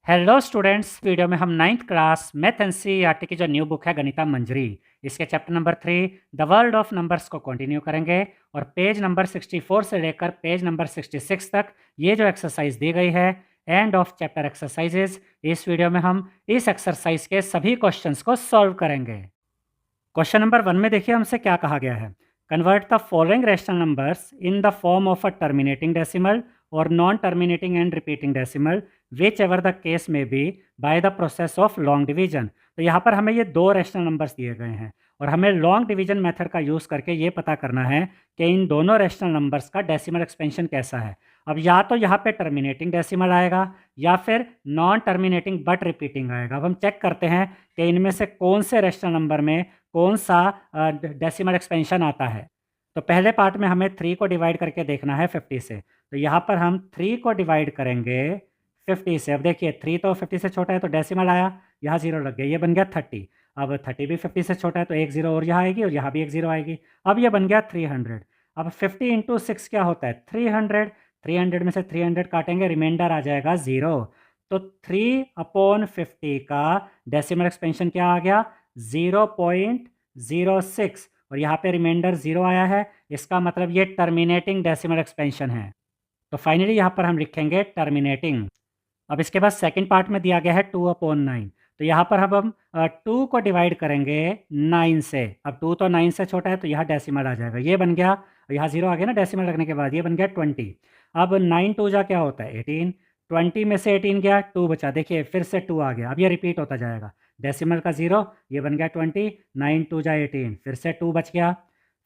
Hello students, video में हम ninth class math NCERT की जो न्यू बुक है गणिता मंजरी, इसके chapter number 3 the world of numbers को कंटिन्यू करेंगे। और पेज नंबर 64 से लेकर पेज नंबर 66 तक ये जो एक्सरसाइज दी गई है एंड ऑफ चैप्टर एक्सरसाइजेज, इस वीडियो में हम इस एक्सरसाइज के सभी क्वेश्चंस को सॉल्व करेंगे। क्वेश्चन नंबर 1 में देखिए हमसे क्या कहा गया है। Convert the following rational numbers in the form of a terminating decimal और non terminating and repeating decimal whichever the case may be by the process of long division. तो यहाँ पर हमें ये दो रैशनल नंबर्स दिए गए हैं और हमें लॉन्ग डिवीजन मेथड का यूज़ करके ये पता करना है कि इन दोनों रैशनल नंबर्स का डेसिमल एक्सपेंशन कैसा है। अब या तो यहाँ पे टर्मिनेटिंग डेसिमल आएगा या फिर नॉन टर्मिनेटिंग बट रिपीटिंग आएगा। अब हम चेक करते हैं कि इनमें से कौन से रैशनल नंबर में कौन सा डेसिमल एक्सपेंशन आता है। तो पहले पार्ट में हमें 3 को डिवाइड करके देखना है 50 से। तो यहाँ पर हम 3 को डिवाइड करेंगे 50 से। अब देखिए 3 तो 50 से छोटा है तो डेसिमल आया, यहाँ 0 लग गया, ये बन गया 30। अब 30 भी 50 से छोटा है तो एक 0 और यहाँ आएगी और यहाँ भी एक 0 आएगी। अब ये बन गया 300। अब 50 इंटू 6 क्या होता है 300। 300 में से 300 काटेंगे, रिमाइंडर आ जाएगा 0। तो 3/50 का डेसिमल एक्सपेंशन क्या आ गया 0.06 और यहाँ पे रिमाइंडर 0 आया है। इसका मतलब ये टर्मिनेटिंग डेसिमल एक्सपेंशन है। तो फाइनली यहाँ पर हम लिखेंगे टर्मिनेटिंग। अब इसके बाद सेकंड पार्ट में दिया गया है 2/9। तो यहाँ पर अब हम 2 को डिवाइड करेंगे 9 से। अब 2 तो 9 से छोटा है तो यहाँ डेसिमल आ जाएगा, ये बन गया, यहाँ 0 आ गया ना डेसिमल लगने के बाद, ये बन गया 20। अब 9 2 जा क्या होता है 18। 20 में से 18 गया 2 बचा, देखिए फिर से 2 आ गया, अब ये रिपीट होता जाएगा। डेसिमल का 0, ये बन गया 20, 9 2 जा 18, फिर से 2 बच गया,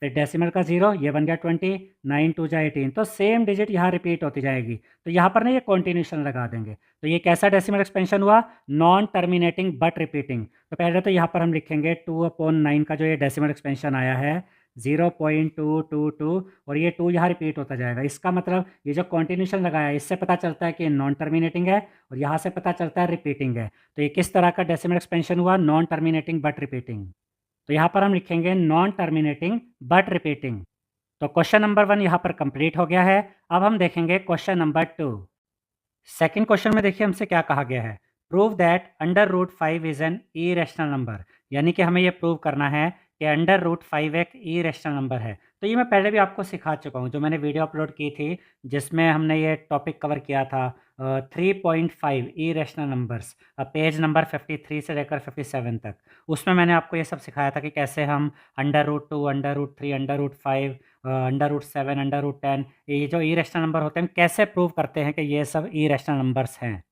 फिर डेसिमल का 0, ये बन गया 20, 9 2 जा 18। तो सेम डिजिट यहाँ रिपीट होती जाएगी। तो यहाँ पर ना ये कॉन्टिन्यूशन लगा देंगे। तो ये कैसा डेसिमल एक्सपेंशन हुआ नॉन टर्मिनेटिंग बट रिपीटिंग। तो पहले तो यहाँ पर हम लिखेंगे 2/9 का जो ये डेसिमल एक्सपेंशन आया है 0.222 और ये 2 यहाँ रिपीट होता जाएगा। इसका मतलब ये जो कॉन्टिन्यूशन लगाया है इससे पता चलता है कि नॉन टर्मिनेटिंग है और यहाँ से पता चलता है रिपीटिंग है। तो ये किस तरह का डेसिमल एक्सपेंशन हुआ नॉन टर्मिनेटिंग बट रिपीटिंग। तो यहाँ पर हम लिखेंगे नॉन टर्मिनेटिंग बट रिपीटिंग। तो क्वेश्चन नंबर 1 यहाँ पर कंप्लीट हो गया है। अब हम देखेंगे क्वेश्चन नंबर 2। सेकंड क्वेश्चन में देखिए हमसे क्या कहा गया है। Prove that √5 is an irrational number. यानी कि हमें ये प्रूव करना है कि √5 एक इरेशनल नंबर है। तो ये मैं पहले भी आपको सिखा चुका हूँ, जो मैंने वीडियो अपलोड की थी जिसमें हमने ये टॉपिक कवर किया था 3.5 इरेशनल नंबर्स, पेज नंबर 53 से लेकर 57 तक। उसमें मैंने आपको ये सब सिखाया था कि कैसे हम √2, √3, √5, √7, √10 ये जो इरेशनल नंबर होते हैं कैसे प्रूव करते हैं कि ये सब इरेशनल नंबर्स हैं।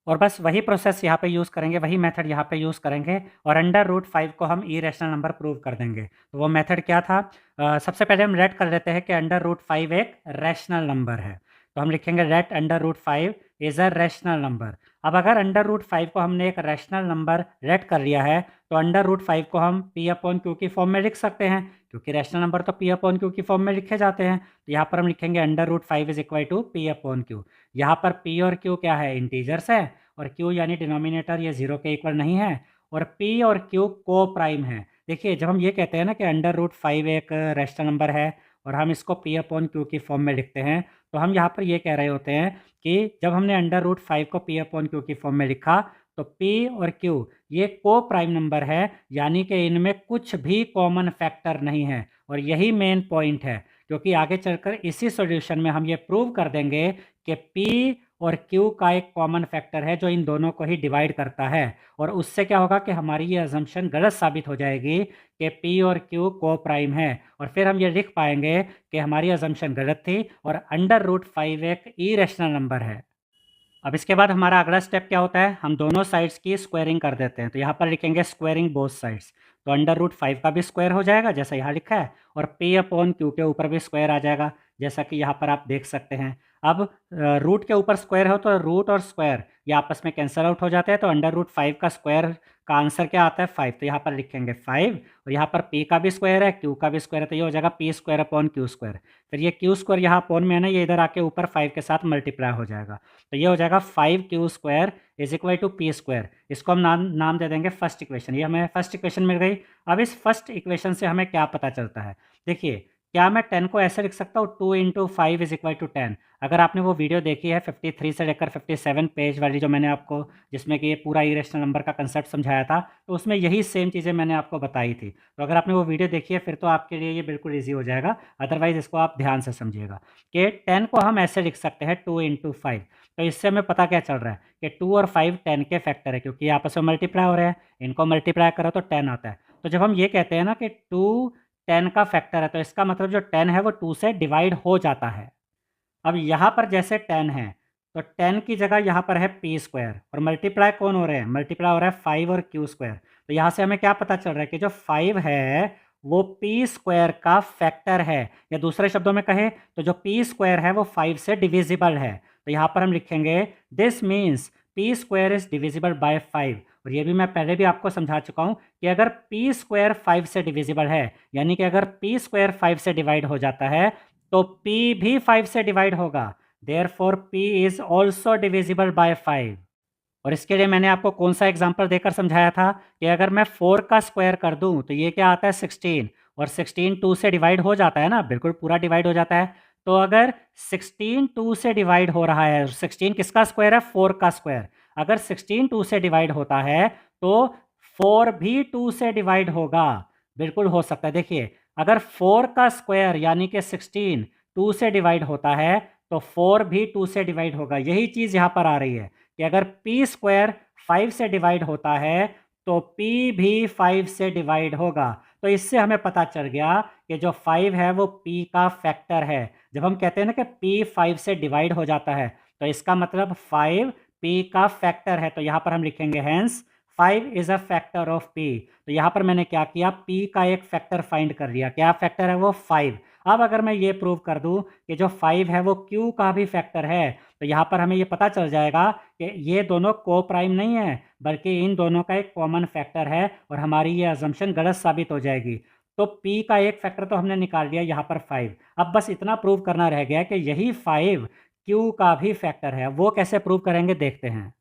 और बस वही प्रोसेस यहाँ पे यूज़ करेंगे, वही मेथड यहाँ पे यूज़ करेंगे और √5 को हम इरेशनल नंबर प्रूव कर देंगे। तो वो मेथड क्या था, सबसे पहले हम लेट कर लेते हैं कि √5 एक रैशनल नंबर है। तो हम लिखेंगे let √5 is a rational number. अब अगर √5 को हमने एक रैशनल नंबर लेट कर लिया है तो √5 को हम P/Q की फॉर्म में लिख सकते हैं, क्योंकि रैशनल नंबर तो P/Q की फॉर्म में लिखे जाते हैं। तो यहाँ पर हम लिखेंगे √5 इज इक्वल टू P/Q। यहाँ पर P और Q क्या है इंटीजर्स है और Q यानी डिनोमिनेटर ये 0 के इक्वल नहीं है और P और Q को प्राइम है। देखिए जब हम ये कहते हैं ना कि √5 एक रैशनल नंबर है और हम इसको P/Q की फॉर्म में लिखते हैं, तो हम यहाँ पर ये कह रहे होते हैं कि जब हमने √5 को P/Q की फॉर्म में लिखा तो P और Q ये को प्राइम नंबर है, यानी कि इनमें कुछ भी कॉमन फैक्टर नहीं है। और यही मेन पॉइंट है, क्योंकि आगे चलकर इसी सॉल्यूशन में हम ये प्रूव कर देंगे कि P और Q का एक कॉमन फैक्टर है जो इन दोनों को ही डिवाइड करता है। और उससे क्या होगा कि हमारी ये अजम्पशन गलत साबित हो जाएगी कि P और Q को प्राइम है और फिर हम ये लिख पाएंगे कि हमारी अजम्पशन गलत थी और √5 एक इरेशनल नंबर है। अब इसके बाद हमारा अगला स्टेप क्या होता है, हम दोनों साइड्स की स्क्वायरिंग कर देते हैं। तो यहाँ पर लिखेंगे स्क्वायरिंग बोथ साइड्स। तो √5 का भी स्क्वायर हो जाएगा जैसा यहाँ लिखा है और P/Q के ऊपर भी स्क्वायर आ जाएगा जैसा कि यहाँ पर आप देख सकते हैं। अब रूट के ऊपर स्क्वायर हो तो रूट और स्क्वायर ये आपस में कैंसिल आउट हो जाते हैं। तो √5 का स्क्वायर का आंसर क्या आता है 5। तो यहाँ पर लिखेंगे 5 और यहाँ पर P का भी स्क्वायर है Q का भी स्क्वायर है, तो ये हो जाएगा P² फिर ये Q² यहाँ अपोन में है ना, ये इधर आके ऊपर 5 के साथ मल्टीप्लाई हो जाएगा। तो ये हो जाएगा 5Q² is equal to P²। इसको हम नाम दे देंगे फर्स्ट इक्वेशन। ये हमें फर्स्ट इक्वेशन मिल गई। अब इस फर्स्ट इक्वेशन से हमें क्या पता चलता है, देखिए क्या मैं 10 को ऐसे लिख सकता हूँ 2 इंटू 5 इज इक्वल टू 10? अगर आपने वो वीडियो देखी है 53 से लेकर 57 पेज वाली, जो मैंने आपको, जिसमें कि ये पूरा इरेशनल नंबर का कंसेप्ट समझाया था, तो उसमें यही सेम चीज़ें मैंने आपको बताई थी। तो अगर आपने वो वीडियो देखी है फिर तो आपके लिए ये बिल्कुल ईजी हो जाएगा, अदरवाइज़ इसको आप ध्यान से समझिएगा कि 10 को हम ऐसे लिख सकते हैं 2 इंटू 5। तो इससे हमें पता क्या चल रहा है कि 2 और 5 10 के फैक्टर है, क्योंकि आपस में मल्टीप्लाई हो रहे हैं, इनको मल्टीप्लाई करो तो 10 आता है। तो जब हम ये कहते हैं ना कि 2 10 का फैक्टर है, तो इसका मतलब जो 10 है वो 2 से डिवाइड हो जाता है। अब यहाँ पर जैसे 10 है, तो 10 की जगह यहाँ पर है पी स्क्वायर, और मल्टीप्लाई कौन हो रहे हैं, मल्टीप्लाई हो रहा है 5 और क्यू स्क्वायर। तो यहाँ से हमें क्या पता चल रहा है कि जो 5 है वो पी स्क्वायर का फैक्टर है, या दूसरे शब्दों में कहें तो जो पी स्क्वायर है वो 5 से डिविजिबल है। तो यहाँ पर हम लिखेंगे this means P square is divisible by 5। और ये भी मैं पहले भी आपको समझा चुका हूँ कि अगर पी स्क्वायर 5 से डिविजिबल है, यानी कि अगर पी स्क्वायर 5 से डिवाइड हो जाता है तो P भी 5 से डिवाइड होगा। Therefore P is also divisible by 5। और इसके लिए मैंने आपको कौन सा एग्जाम्पल देकर समझाया था कि अगर मैं 4 का स्क्वायर कर दूं तो ये क्या आता है 16, और 16 2 से डिवाइड हो जाता है ना, बिल्कुल पूरा डिवाइड हो जाता है। तो अगर 16 2 से डिवाइड हो रहा है, 16 किसका स्क्वायर है, 4 का स्क्वायर, अगर 16 2 से डिवाइड होता है तो 4 भी 2 से डिवाइड होगा। बिल्कुल हो सकता है। देखिए, अगर 4 का स्क्वायर यानी कि 16 2 से डिवाइड होता है तो 4 भी 2 से डिवाइड होगा। यही चीज़ यहाँ पर आ रही है कि अगर पी स्क्वायर 5 से डिवाइड होता है तो पी भी 5 से डिवाइड होगा। तो इससे हमें पता चल गया कि जो 5 है वो पी का फैक्टर है। जब हम कहते हैं ना कि पी 5 से डिवाइड हो जाता है, तो इसका मतलब 5 पी का फैक्टर है। तो यहाँ पर हम लिखेंगे hence 5 is a factor of P. तो यहाँ पर मैंने क्या किया, पी का एक फैक्टर फाइंड कर लिया। क्या फैक्टर है वो, 5। अब अगर मैं ये प्रूव कर दूं कि जो 5 है वो क्यू का भी फैक्टर है, तो यहाँ पर हमें ये पता चल जाएगा कि ये दोनों को प्राइम नहीं है, बल्कि इन दोनों का एक कॉमन फैक्टर है, और हमारी ये अजम्पशन गलत साबित हो जाएगी। तो P का एक फैक्टर तो हमने निकाल लिया यहाँ पर 5। अब बस इतना प्रूव करना रह गया कि यही 5 Q का भी फैक्टर है। वो कैसे प्रूव करेंगे देखते हैं।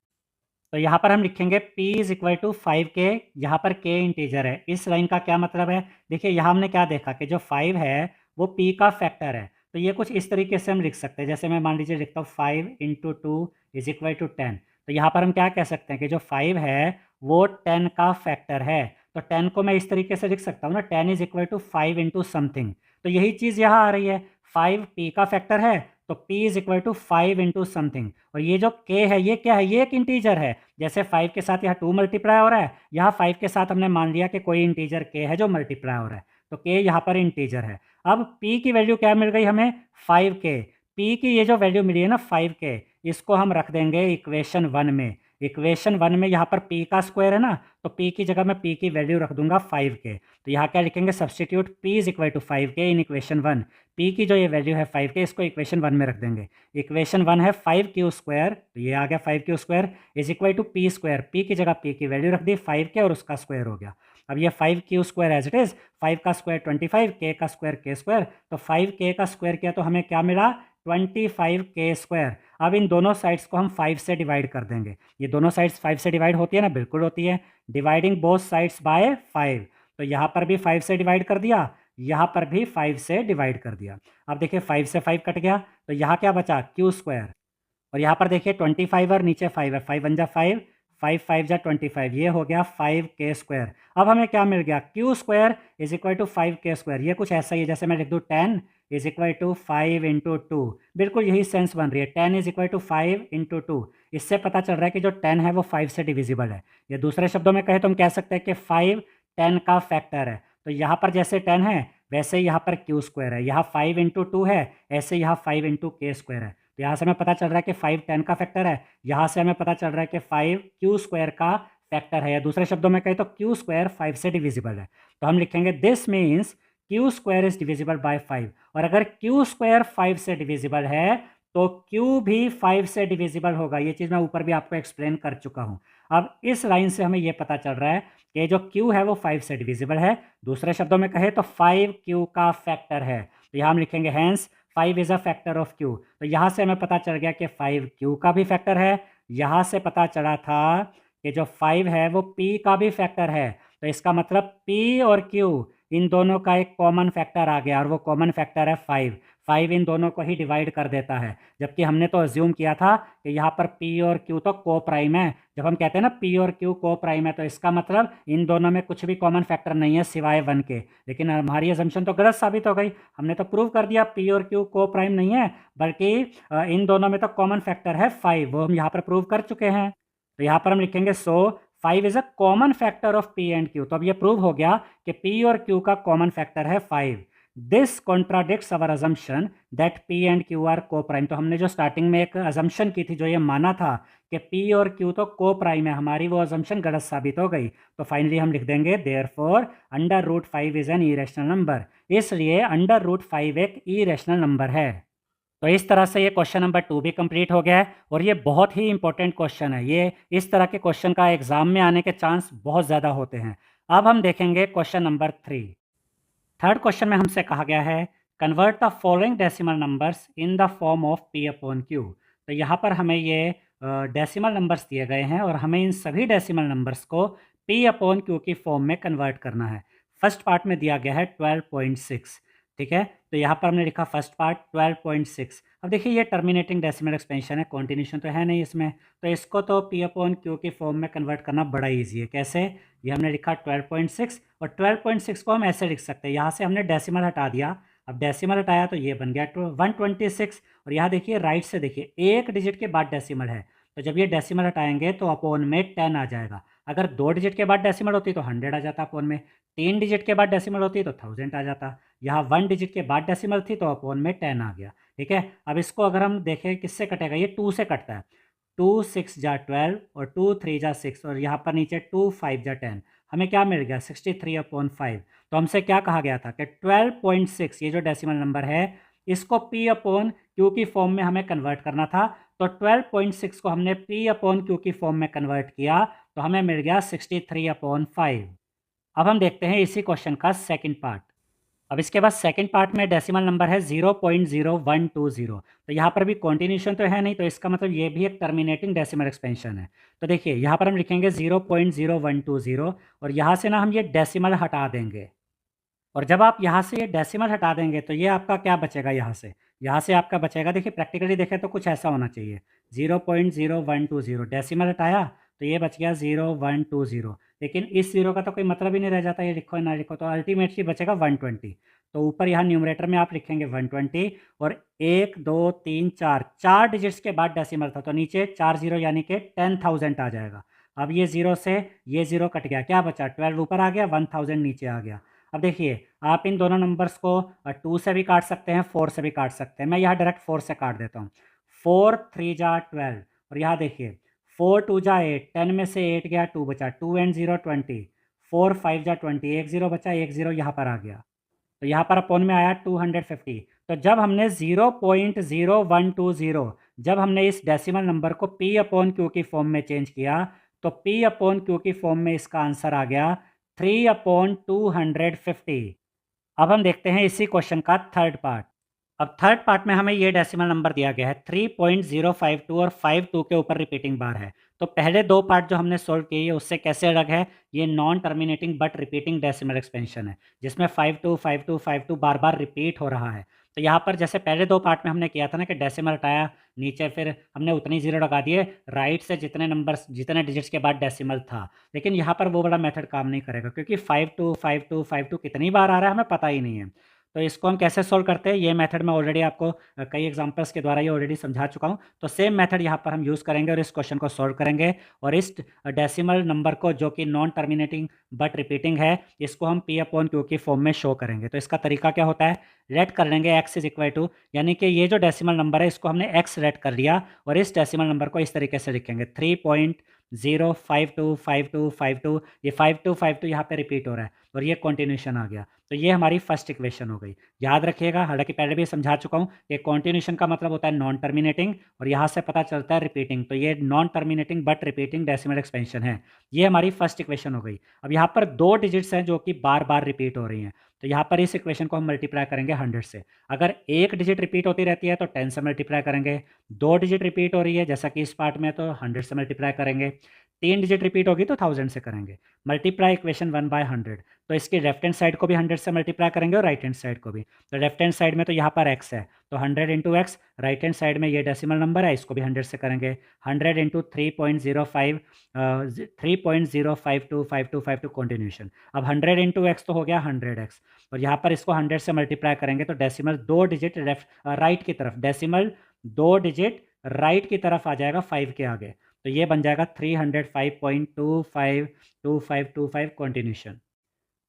तो यहाँ पर हम लिखेंगे P is equal to 5K, यहाँ पर K इंटीजर है। इस लाइन का क्या मतलब है, देखिए यहाँ हमने क्या देखा कि जो 5 है वो P का फैक्टर है। तो ये कुछ इस तरीके से हम लिख सकते हैं, जैसे मैं मान लीजिए लिखता हूँ 5 इंटू 2 इज इक्वल टू 10। तो यहाँ पर हम क्या कह सकते हैं कि जो 5 है वो 10 का फैक्टर है। तो 10 को मैं इस तरीके से लिख सकता हूँ ना, 10 is equal to 5 into something. तो यही चीज़ यहाँ आ रही है, 5 P का फैक्टर है तो P is equal to 5 into something. और ये जो K है ये क्या है, ये एक इंटीजर है। जैसे 5 के साथ यहाँ 2 मल्टीप्लाई हो रहा है, यहाँ 5 के साथ हमने मान लिया कि कोई इंटीजर K है जो मल्टीप्लाई हो रहा है, तो K यहाँ पर इंटीजर है। अब P की वैल्यू क्या मिल गई हमें, 5K। P की ये जो वैल्यू मिली है ना 5K, इसको हम रख देंगे इक्वेशन 1 में। इक्वेशन 1 में यहाँ पर P का स्क्वायर है ना, तो P की जगह मैं P की वैल्यू रख दूंगा 5K। तो यहाँ क्या लिखेंगे, substitute P is equal to 5K in equation 1। P की जो ये वैल्यू है 5K, इसको इक्वेशन 1 में रख देंगे। इक्वेशन 1 है 5Q स्क्वायर, तो ये आ गया 5Q square is equal to P square. P की जगह P की वैल्यू रख दी 5K और उसका स्क्वायर हो गया। अब ये 5Q square as it is, 5 का स्क्वायर 25, K का स्क्वायर K स्क्वायर, तो 5K का स्क्वायर किया तो हमें क्या मिला, 25K स्क्वायर। अब इन दोनों साइड्स को हम 5 से डिवाइड कर देंगे। ये दोनों साइड्स 5 से डिवाइड होती है ना, बिल्कुल होती है। डिवाइडिंग बोथ साइड्स बाय 5, तो यहाँ पर भी 5 से डिवाइड कर दिया, यहाँ पर भी 5 से डिवाइड कर दिया। अब देखिए 5 से 5 कट गया, तो यहाँ क्या बचा, Q स्क्वायर। और यहाँ पर देखिए 25 और नीचे 5 है, 5 1 जा 5, 5 5 जा 25, ये हो गया 5K स्क्वायर। अब हमें क्या मिल गया, Q square is equal to 5K square. ये कुछ ऐसा ही है, जैसे मैं लिख दूँ 10 इज इक्वल टू 5 इंटू 2, बिल्कुल यही सेंस बन रही है। 10 इज इक्वल टू 5 इंटू 2, इससे पता चल रहा है कि जो 10 है वो 5 से डिविजिबल है। या दूसरे शब्दों में कहें तो हम कह सकते हैं कि 5 10 का फैक्टर है। तो यहाँ पर जैसे 10 है वैसे यहाँ पर Q स्क्वायर है, यहाँ 5 इंटू 2 है, ऐसे यहाँ 5 इंटू K स्क्वायर है। तो यहाँ से हमें पता चल रहा है कि 5 10 का फैक्टर है, यहाँ से हमें पता चल रहा है कि 5 Q स्क्वायर का फैक्टर है। या दूसरे शब्दों में कहें तो Q स्क्वायर 5 से डिविजिबल है। तो हम लिखेंगे this means Q square is divisible by 5। और अगर Q स्क्वायर 5 से डिविजिबल है तो Q भी 5 से डिविजिबल होगा। ये चीज़ मैं ऊपर भी आपको एक्सप्लेन कर चुका हूँ। अब इस लाइन से हमें ये पता चल रहा है कि जो Q है वो 5 से डिविजिबल है। दूसरे शब्दों में कहें तो 5Q का फैक्टर है। तो यहाँ हम लिखेंगे hence 5 is a factor of Q। तो यहाँ से हमें पता चल गया कि 5Q का भी फैक्टर है। यहाँ से पता चला था कि जो 5 है वो P का भी फैक्टर है। तो इसका मतलब P और Q इन दोनों का एक कॉमन फैक्टर आ गया और वो कॉमन फैक्टर है 5। 5 इन दोनों को ही डिवाइड कर देता है, जबकि हमने तो अज्यूम किया था कि यहाँ पर P और Q तो को प्राइम है। जब हम कहते हैं ना P और Q को प्राइम है तो इसका मतलब इन दोनों में कुछ भी कॉमन फैक्टर नहीं है सिवाय 1 के। लेकिन हमारी अजम्पशन तो गलत साबित हो गई, हमने तो प्रूव कर दिया P और Q को प्राइम नहीं है, बल्कि इन दोनों में तो कॉमन फैक्टर है 5, वो हम यहाँ पर प्रूव कर चुके हैं। तो यहाँ पर हम लिखेंगे सो 5 is a common factor of P and Q। तो अब ये प्रूव हो गया कि P और Q का कॉमन फैक्टर है 5। This contradicts our assumption that P and Q are coprime. तो हमने जो स्टार्टिंग में एक अजम्पशन की थी, जो ये माना था कि P और Q तो को प्राइम है, हमारी वो अजम्पशन गलत साबित हो गई। तो फाइनली हम लिख देंगे therefore √5 is an irrational number. इसलिए √5 एक इरेशनल नंबर है। तो इस तरह से ये क्वेश्चन नंबर 2 भी कंप्लीट हो गया है और ये बहुत ही इंपॉर्टेंट क्वेश्चन है। ये इस तरह के क्वेश्चन का एग्जाम में आने के चांस बहुत ज़्यादा होते हैं। अब हम देखेंगे क्वेश्चन नंबर 3। थर्ड क्वेश्चन में हमसे कहा गया है convert the following decimal numbers in the form of P/Q। तो यहाँ पर हमें ये डेसिमल नंबर्स दिए गए हैं और हमें इन सभी डेसिमल नंबर्स को P/Q की फॉर्म में कन्वर्ट करना है। फर्स्ट पार्ट में दिया गया है 12.6, ठीक है। तो यहाँ पर हमने लिखा फर्स्ट पार्ट 12.6। अब देखिए ये टर्मिनेटिंग डेसिमल एक्सपेंशन है, कॉन्टिन्यूशन तो है नहीं इसमें, तो इसको तो P/Q की फॉर्म में कन्वर्ट करना बड़ा ईजी है। कैसे? ये हमने लिखा 12.6 और 12.6 को हम ऐसे लिख सकते हैं, यहाँ से हमने डेसिमल हटा दिया। अब डेसिमल हटाया तो ये बन गया 126 और यहाँ देखिए राइट से देखिए एक डिजिट के बाद डेसिमल है, तो जब ये डेसिमल हटाएंगे तो अपोन में 10 आ जाएगा। अगर 2 डिजिट के बाद डेसिमल होती तो 100 आ जाता अपोन में, 3 डिजिट के बाद डेसिमल होती तो 1000 आ जाता। यहाँ 1 डिजिट के बाद डेसिमल थी तो अपोन में 10 आ गया, ठीक है। अब इसको अगर हम देखें किससे कटेगा, ये 2 से कटता है। 2 6 जा 12 और 2 3 जा 6 और यहाँ पर नीचे 2 5 जा 10, हमें क्या मिल गया 63/5। तो हमसे क्या कहा गया था कि 12.6 ये जो डेसिमल नंबर है इसको P/Q की फॉर्म में हमें कन्वर्ट करना था। तो 12.6 को हमने P/Q की फॉर्म में कन्वर्ट किया तो हमें मिल गया 63/5। अब हम देखते हैं इसी क्वेश्चन का सेकंड पार्ट। अब इसके बाद सेकंड पार्ट में डेसिमल नंबर है 0.0120। तो यहाँ पर भी कॉन्टिन्यूशन तो है नहीं, तो इसका मतलब ये भी एक टर्मिनेटिंग डेसिमल एक्सपेंशन है। तो देखिए यहाँ पर हम लिखेंगे 0.0120 और यहाँ से ना हम ये डेसिमल हटा देंगे, और जब आप यहाँ से ये डेसिमल हटा देंगे तो ये आपका क्या बचेगा, यहाँ से आपका बचेगा, देखिए प्रैक्टिकली देखें तो कुछ ऐसा होना चाहिए 0.0120, डेसिमल हटाया तो ये बच गया 0120, लेकिन इस जीरो का तो कोई मतलब ही नहीं रह जाता, ये लिखो ना लिखो, तो अल्टीमेटली बचेगा 120। तो ऊपर यहाँ न्यूमरेटर में आप लिखेंगे 120 और 1 2 3 4 डिजिट्स के बाद डेसिमल था तो नीचे 4 जीरो यानी कि 10,000 आ जाएगा। अब ये जीरो से ये जीरो कट गया, क्या बचा 12 ऊपर आ गया, 1000 नीचे आ गया। अब देखिए आप इन दोनों नंबर्स को 2 से भी काट सकते हैं, 4 से भी काट सकते हैं। मैं यहाँ डायरेक्ट 4 से काट देता हूँ। 4 3 जा 12 और यहाँ देखिए 4 2 जा 8, 10 में से 8 गया 2 बचा, 2 एंड 0 20, 4 5 जा 20, एक जीरो बचा, एक जीरो यहाँ पर आ गया, तो यहाँ पर अपोन में आया 250। तो जब हमने 0.0120 जब हमने इस डेसिमल नंबर को P/Q की फॉर्म में चेंज किया तो P/Q की फॉर्म में इसका आंसर आ गया 3/250। अब हम देखते हैं इसी क्वेश्चन का थर्ड पार्ट। अब थर्ड पार्ट में हमें ये डेसिमल नंबर दिया गया है 3.052 और 52 के ऊपर रिपीटिंग बार है। तो पहले दो पार्ट जो हमने सोल्व किए उससे कैसे अलग है, ये non terminating but repeating decimal expansion है जिसमें 52 52 52 बार बार रिपीट हो रहा है। तो यहाँ पर जैसे पहले दो पार्ट में हमने किया था ना कि डेसिमल हटाया, नीचे फिर हमने उतनी जीरो लगा दिए, राइट से जितने नंबर्स जितने डिजिट्स के बाद डेसिमल था, लेकिन यहाँ पर वो बड़ा मेथड काम नहीं करेगा क्योंकि 52 52 52 कितनी बार आ रहा है हमें पता ही नहीं है। तो इसको हम कैसे सोल्व करते हैं, ये मेथड मैं ऑलरेडी आपको कई एग्जांपल्स के द्वारा ये ऑलरेडी समझा चुका हूँ। तो सेम मेथड यहाँ पर हम यूज़ करेंगे और इस क्वेश्चन को सोल्व करेंगे और इस डेसिमल नंबर को जो कि नॉन टर्मिनेटिंग बट रिपीटिंग है इसको हम P/Q की फॉर्म में शो करेंगे। तो इसका तरीका क्या होता है, रेट कर लेंगे x इज इक्वल टू, यानी कि ये जो डेसिमल नंबर है इसको हमने x रेट कर लिया और इस डेसिमल नंबर को इस तरीके से लिखेंगे 3.0525252, ये 5252 यहाँ पे रिपीट हो रहा है और ये कॉन्टिन्यूशन आ गया। तो ये हमारी फर्स्ट इक्वेशन हो गई। याद रखिएगा, हालांकि पहले भी समझा चुका हूँ कि कॉन्टिन्यूशन का मतलब होता है नॉन टर्मिनेटिंग और यहाँ से पता चलता है रिपीटिंग, तो ये non terminating but repeating decimal expansion है। ये हमारी फर्स्ट इक्वेशन हो गई। अब यहाँ पर दो डिजिट्स हैं जो कि बार बार रिपीट हो रही हैं, तो यहाँ पर इस इक्वेशन को हम मल्टीप्लाई करेंगे 100 से। अगर एक डिजिट रिपीट होती रहती है तो 10 से मल्टीप्लाई करेंगे, दो डिजिट रिपीट हो रही है जैसा कि इस पार्ट में तो 100 से मल्टीप्लाई करेंगे, 3 डिजिट रिपीट होगी तो 1000 से करेंगे। मल्टीप्लाई इक्वेशन 1 बाय 100, तो इसकी लेफ्ट हैंड साइड को भी 100 से मल्टीप्लाई करेंगे और राइट हैंड साइड को भी। तो लेफ्ट हैंड साइड में तो यहाँ पर x है, तो 100 into x, right hand side में ये डेसिमल नंबर है, इसको भी 100 से करेंगे। 100 इंटू 3.05 3.052525 कंटिन्यूशन। अब 100 इंटू एक्स तो हो गया 100x, और यहाँ पर इसको 100 से मल्टीप्लाई करेंगे तो डेसिमल 2 डिजिट लेफ्ट राइट की तरफ, डेसिमल 2 डिजिट राइट की तरफ आ जाएगा 5 के आगे, तो ये बन जाएगा 305.252525 कंटिन्यूशन।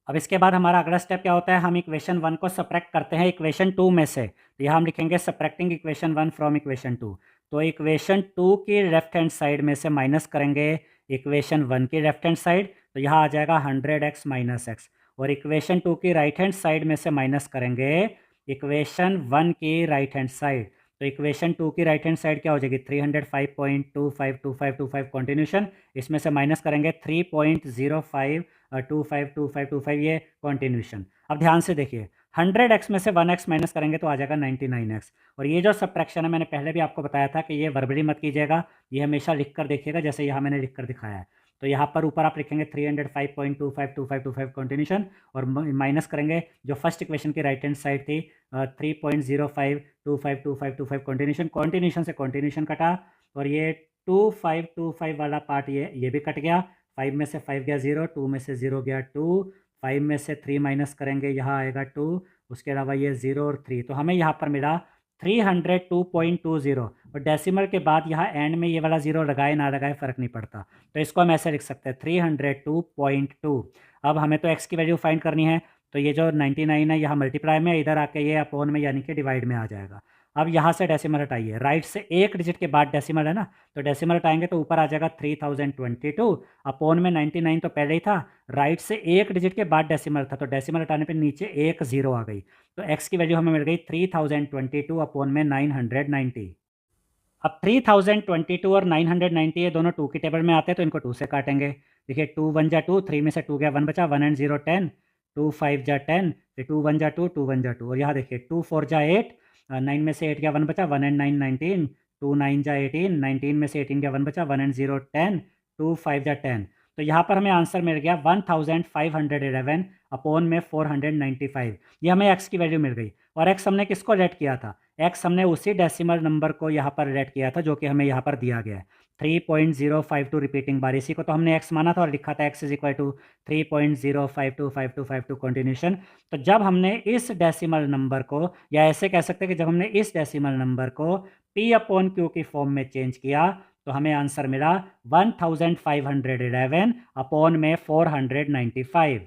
अब इसके बाद हमारा अगला स्टेप क्या होता है, हम इक्वेशन 1 को सब्ट्रैक्ट करते हैं इक्वेशन 2 में से। तो यहाँ हम लिखेंगे सब्ट्रैक्टिंग इक्वेशन 1 फ्रॉम इक्वेशन 2। तो इक्वेशन 2 की लेफ्ट हैंड साइड में से माइनस करेंगे इक्वेशन 1 की लेफ्ट हैंड साइड, तो यहाँ आ जाएगा 100x माइनस एक्स, और इक्वेशन 2 की राइट हैंड साइड में से माइनस करेंगे इक्वेशन 1 की राइट हैंड साइड। तो इक्वेशन 2 की राइट हैंड साइड क्या हो जाएगी 305.252525 कंटिन्यूशन, इसमें से माइनस करेंगे 3.052525 ये कंटिन्यूशन। अब ध्यान से देखिए 100x में से 1x माइनस करेंगे तो आ जाएगा 99x, और ये जो सब्ट्रैक्शन है मैंने पहले भी आपको बताया था कि ये वर्बली मत कीजिएगा, ये हमेशा लिख कर देखिएगा जैसे यहाँ मैंने लिख कर दिखाया है। तो यहाँ पर ऊपर आप लिखेंगे 305.252525 कंटिन्यूशन, और माइनस करेंगे जो फर्स्ट इक्वेशन की राइट हैंड साइड थी 3.052525 कंटिन्यूशन से कंटिन्यूशन कटा, और ये 2525 वाला पार्ट ये भी कट गया, 5 में से 5 गया 0, 2 में से 0 गया 2, 5 में से 3 माइनस करेंगे यहाँ आएगा 2, उसके अलावा ये 0 और 3, तो हमें यहाँ पर मिला 302.20, और डेसिमल के बाद यहाँ एंड में ये वाला 0 लगाए ना लगाए फ़र्क नहीं पड़ता, तो इसको हम ऐसे लिख सकते हैं 302.2। अब हमें तो x की वैल्यू फाइंड करनी है, तो ये जो 99 है यहाँ मल्टीप्लाई में, इधर आके ये अपोन में यानी कि डिवाइड में आ जाएगा। अब यहाँ से डेसिमल हटाइए, राइट से एक डिजिट के बाद डेसिमल है ना, तो डेसिमल हटाएंगे तो ऊपर आ जाएगा 3022, अपोन में 99 तो पहले ही था, राइट से एक डिजिट के बाद डेसिमल था, तो डेसिमल हटाने पे नीचे एक 0 आ गई, तो x की वैल्यू हमें मिल गई 3022 अपोन में 990। अब 3022 और 990 ये दोनों 2 की टेबल में आते हैं, तो इनको 2 से काटेंगे। देखिए 2 1 जा 2, 3 में से 2 गया 1 बचा, 1 एंड 0 10, 2 5 जा 10, फिर 2 1 जा 2, 2 1 जा 2, और यहाँ देखिए 2 4 जा 8, 9 में से 8 गया 1 बचा, 1 एंड 9 19, 2 9 जा 18, 19 में से 18 गया 1 बचा, 1 एंड 0 10, 2 5 जा 10, तो यहाँ पर हमें आंसर मिल गया 1511 अपोन में 495, ये हमें x की वैल्यू मिल गई। और x हमने किसको रेट किया था, x हमने उसी डेसिमल नंबर को यहाँ पर रेट किया था जो कि हमें यहाँ पर दिया गया है 3.052 रिपीटिंग बार, इसी को तो हमने x माना था और लिखा था x is equal to 3.0525252 continuation. तो जब हमने इस डेसिमल नंबर को, या ऐसे कह सकते हैं कि जब हमने इस डेसिमल नंबर को p अपॉन q की फॉर्म में चेंज किया तो हमें आंसर मिला 1511 अपोन में 495।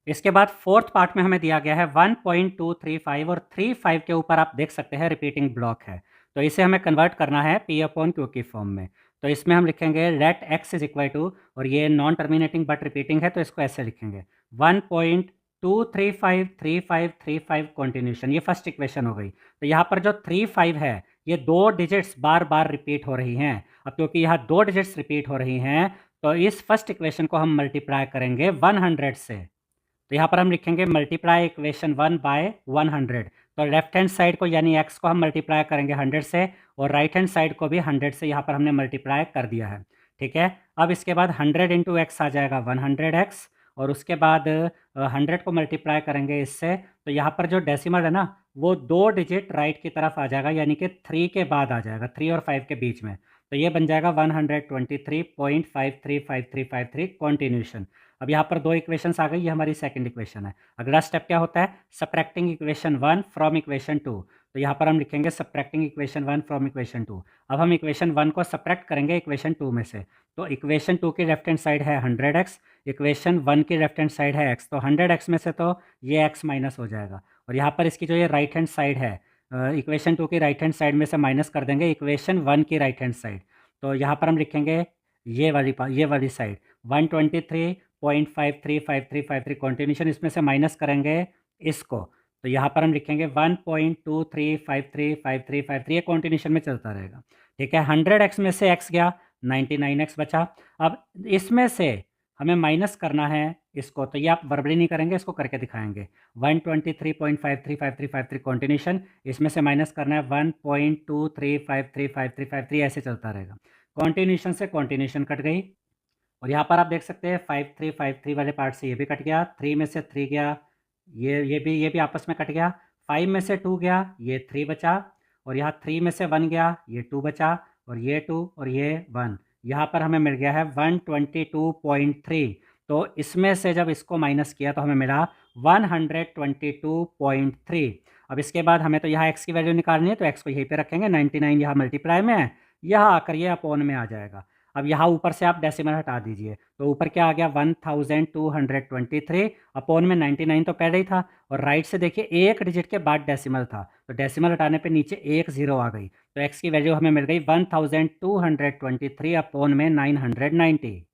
इसके बाद फोर्थ पार्ट में हमें दिया गया है 1.235 और 35 के ऊपर आप देख सकते हैं रिपीटिंग ब्लॉक है, तो इसे हमें कन्वर्ट करना है p अपॉन क्यू की फॉर्म में। तो इसमें हम लिखेंगे let x is equal to, और ये नॉन टर्मिनेटिंग बट रिपीटिंग है तो इसको ऐसे लिखेंगे 1.2353535 कंटिन्यूशन, ये फर्स्ट इक्वेशन हो गई। तो यहाँ पर जो 35 है ये 2 डिजिट्स बार बार रिपीट हो रही हैं। अब क्योंकि यहाँ 2 डिजिट्स रिपीट हो रही हैं तो इस फर्स्ट इक्वेशन को हम मल्टीप्लाई करेंगे 100 से, तो यहाँ पर हम लिखेंगे मल्टीप्लाई इक्वेशन 1 बाय 100। तो लेफ्ट हैंड साइड को यानी x को हम मल्टीप्लाई करेंगे 100 से, और राइट हैंड साइड को भी 100 से यहाँ पर हमने मल्टीप्लाई कर दिया है। ठीक है, अब इसके बाद 100 इंटू एक्स आ जाएगा 100x, और उसके बाद 100 को मल्टीप्लाई करेंगे इससे, तो यहाँ पर जो डेसिमल है ना वो 2 डिजिट राइट की तरफ आ जाएगा, यानी कि 3 के बाद आ जाएगा, 3 और 5 के बीच में, तो ये बन जाएगा 123.535353 कंटिन्यूशन। अब यहाँ पर 2 इक्वेशंस आ गई, ये हमारी सेकंड इक्वेशन है। अगला स्टेप क्या होता है, सब्ट्रैक्टिंग इक्वेशन 1 फ्रॉम इक्वेशन 2। तो यहाँ पर हम लिखेंगे सब्ट्रैक्टिंग इक्वेशन 1 फ्रॉम इक्वेशन 2। अब हम इक्वेशन 1 को सब्ट्रैक्ट करेंगे इक्वेशन 2 में से, तो इक्वेशन 2 की लेफ्ट हैंड साइड है 100x, इक्वेशन 1 की लेफ्ट हैंड साइड है x, तो 100x में से तो ये x माइनस हो जाएगा, और यहाँ पर इसकी जो ये राइट हैंड साइड है इक्वेशन 2 की राइट हैंड साइड में से माइनस कर देंगे इक्वेशन 1 की राइट हैंड साइड, तो यहाँ पर हम लिखेंगे ये वाली साइड 123.535353 कंटिन्यूशन, इसमें से माइनस करेंगे इसको, तो यहाँ पर हम लिखेंगे 1.23535353, ये कंटिन्यूशन में चलता रहेगा। ठीक है, 100x में से x गया, 99x बचा। अब इसमें से हमें माइनस करना है इसको, तो ये आप वर्बली नहीं करेंगे, इसको करके दिखाएंगे 123.535353 कंटिन्यूशन, इसमें से माइनस करना है 1.2353553, ऐसे चलता रहेगा। कंटिन्यूशन से कंटिन्यूशन कट गई, और यहाँ पर आप देख सकते हैं 5353 वाले पार्ट से ये भी कट गया, 3 में से 3 गया, ये भी आपस में कट गया, 5 में से 2 गया, ये 3 बचा, और यहाँ 3 में से 1 गया, ये 2 बचा, और ये 2 और ये 1, यहाँ पर हमें मिल गया है 122.3। तो इसमें से जब इसको माइनस किया तो हमें मिला 122.3। अब इसके बाद हमें तो यहाँ x की वैल्यू निकालनी है, तो x को यहीं पे रखेंगे, 99 यहाँ मल्टीप्लाई में है, यहाँ आकर ये अपोन में आ जाएगा। अब यहाँ ऊपर से आप डेसिमल हटा दीजिए, तो ऊपर क्या आ गया 1223, अपोन में 99 तो पहले ही था, और राइट से देखिए एक डिजिट के बाद डेसिमल था, तो डेसिमल हटाने पे नीचे एक जीरो आ गई, तो x की वैल्यू हमें मिल गई 1223 अपोन में 990।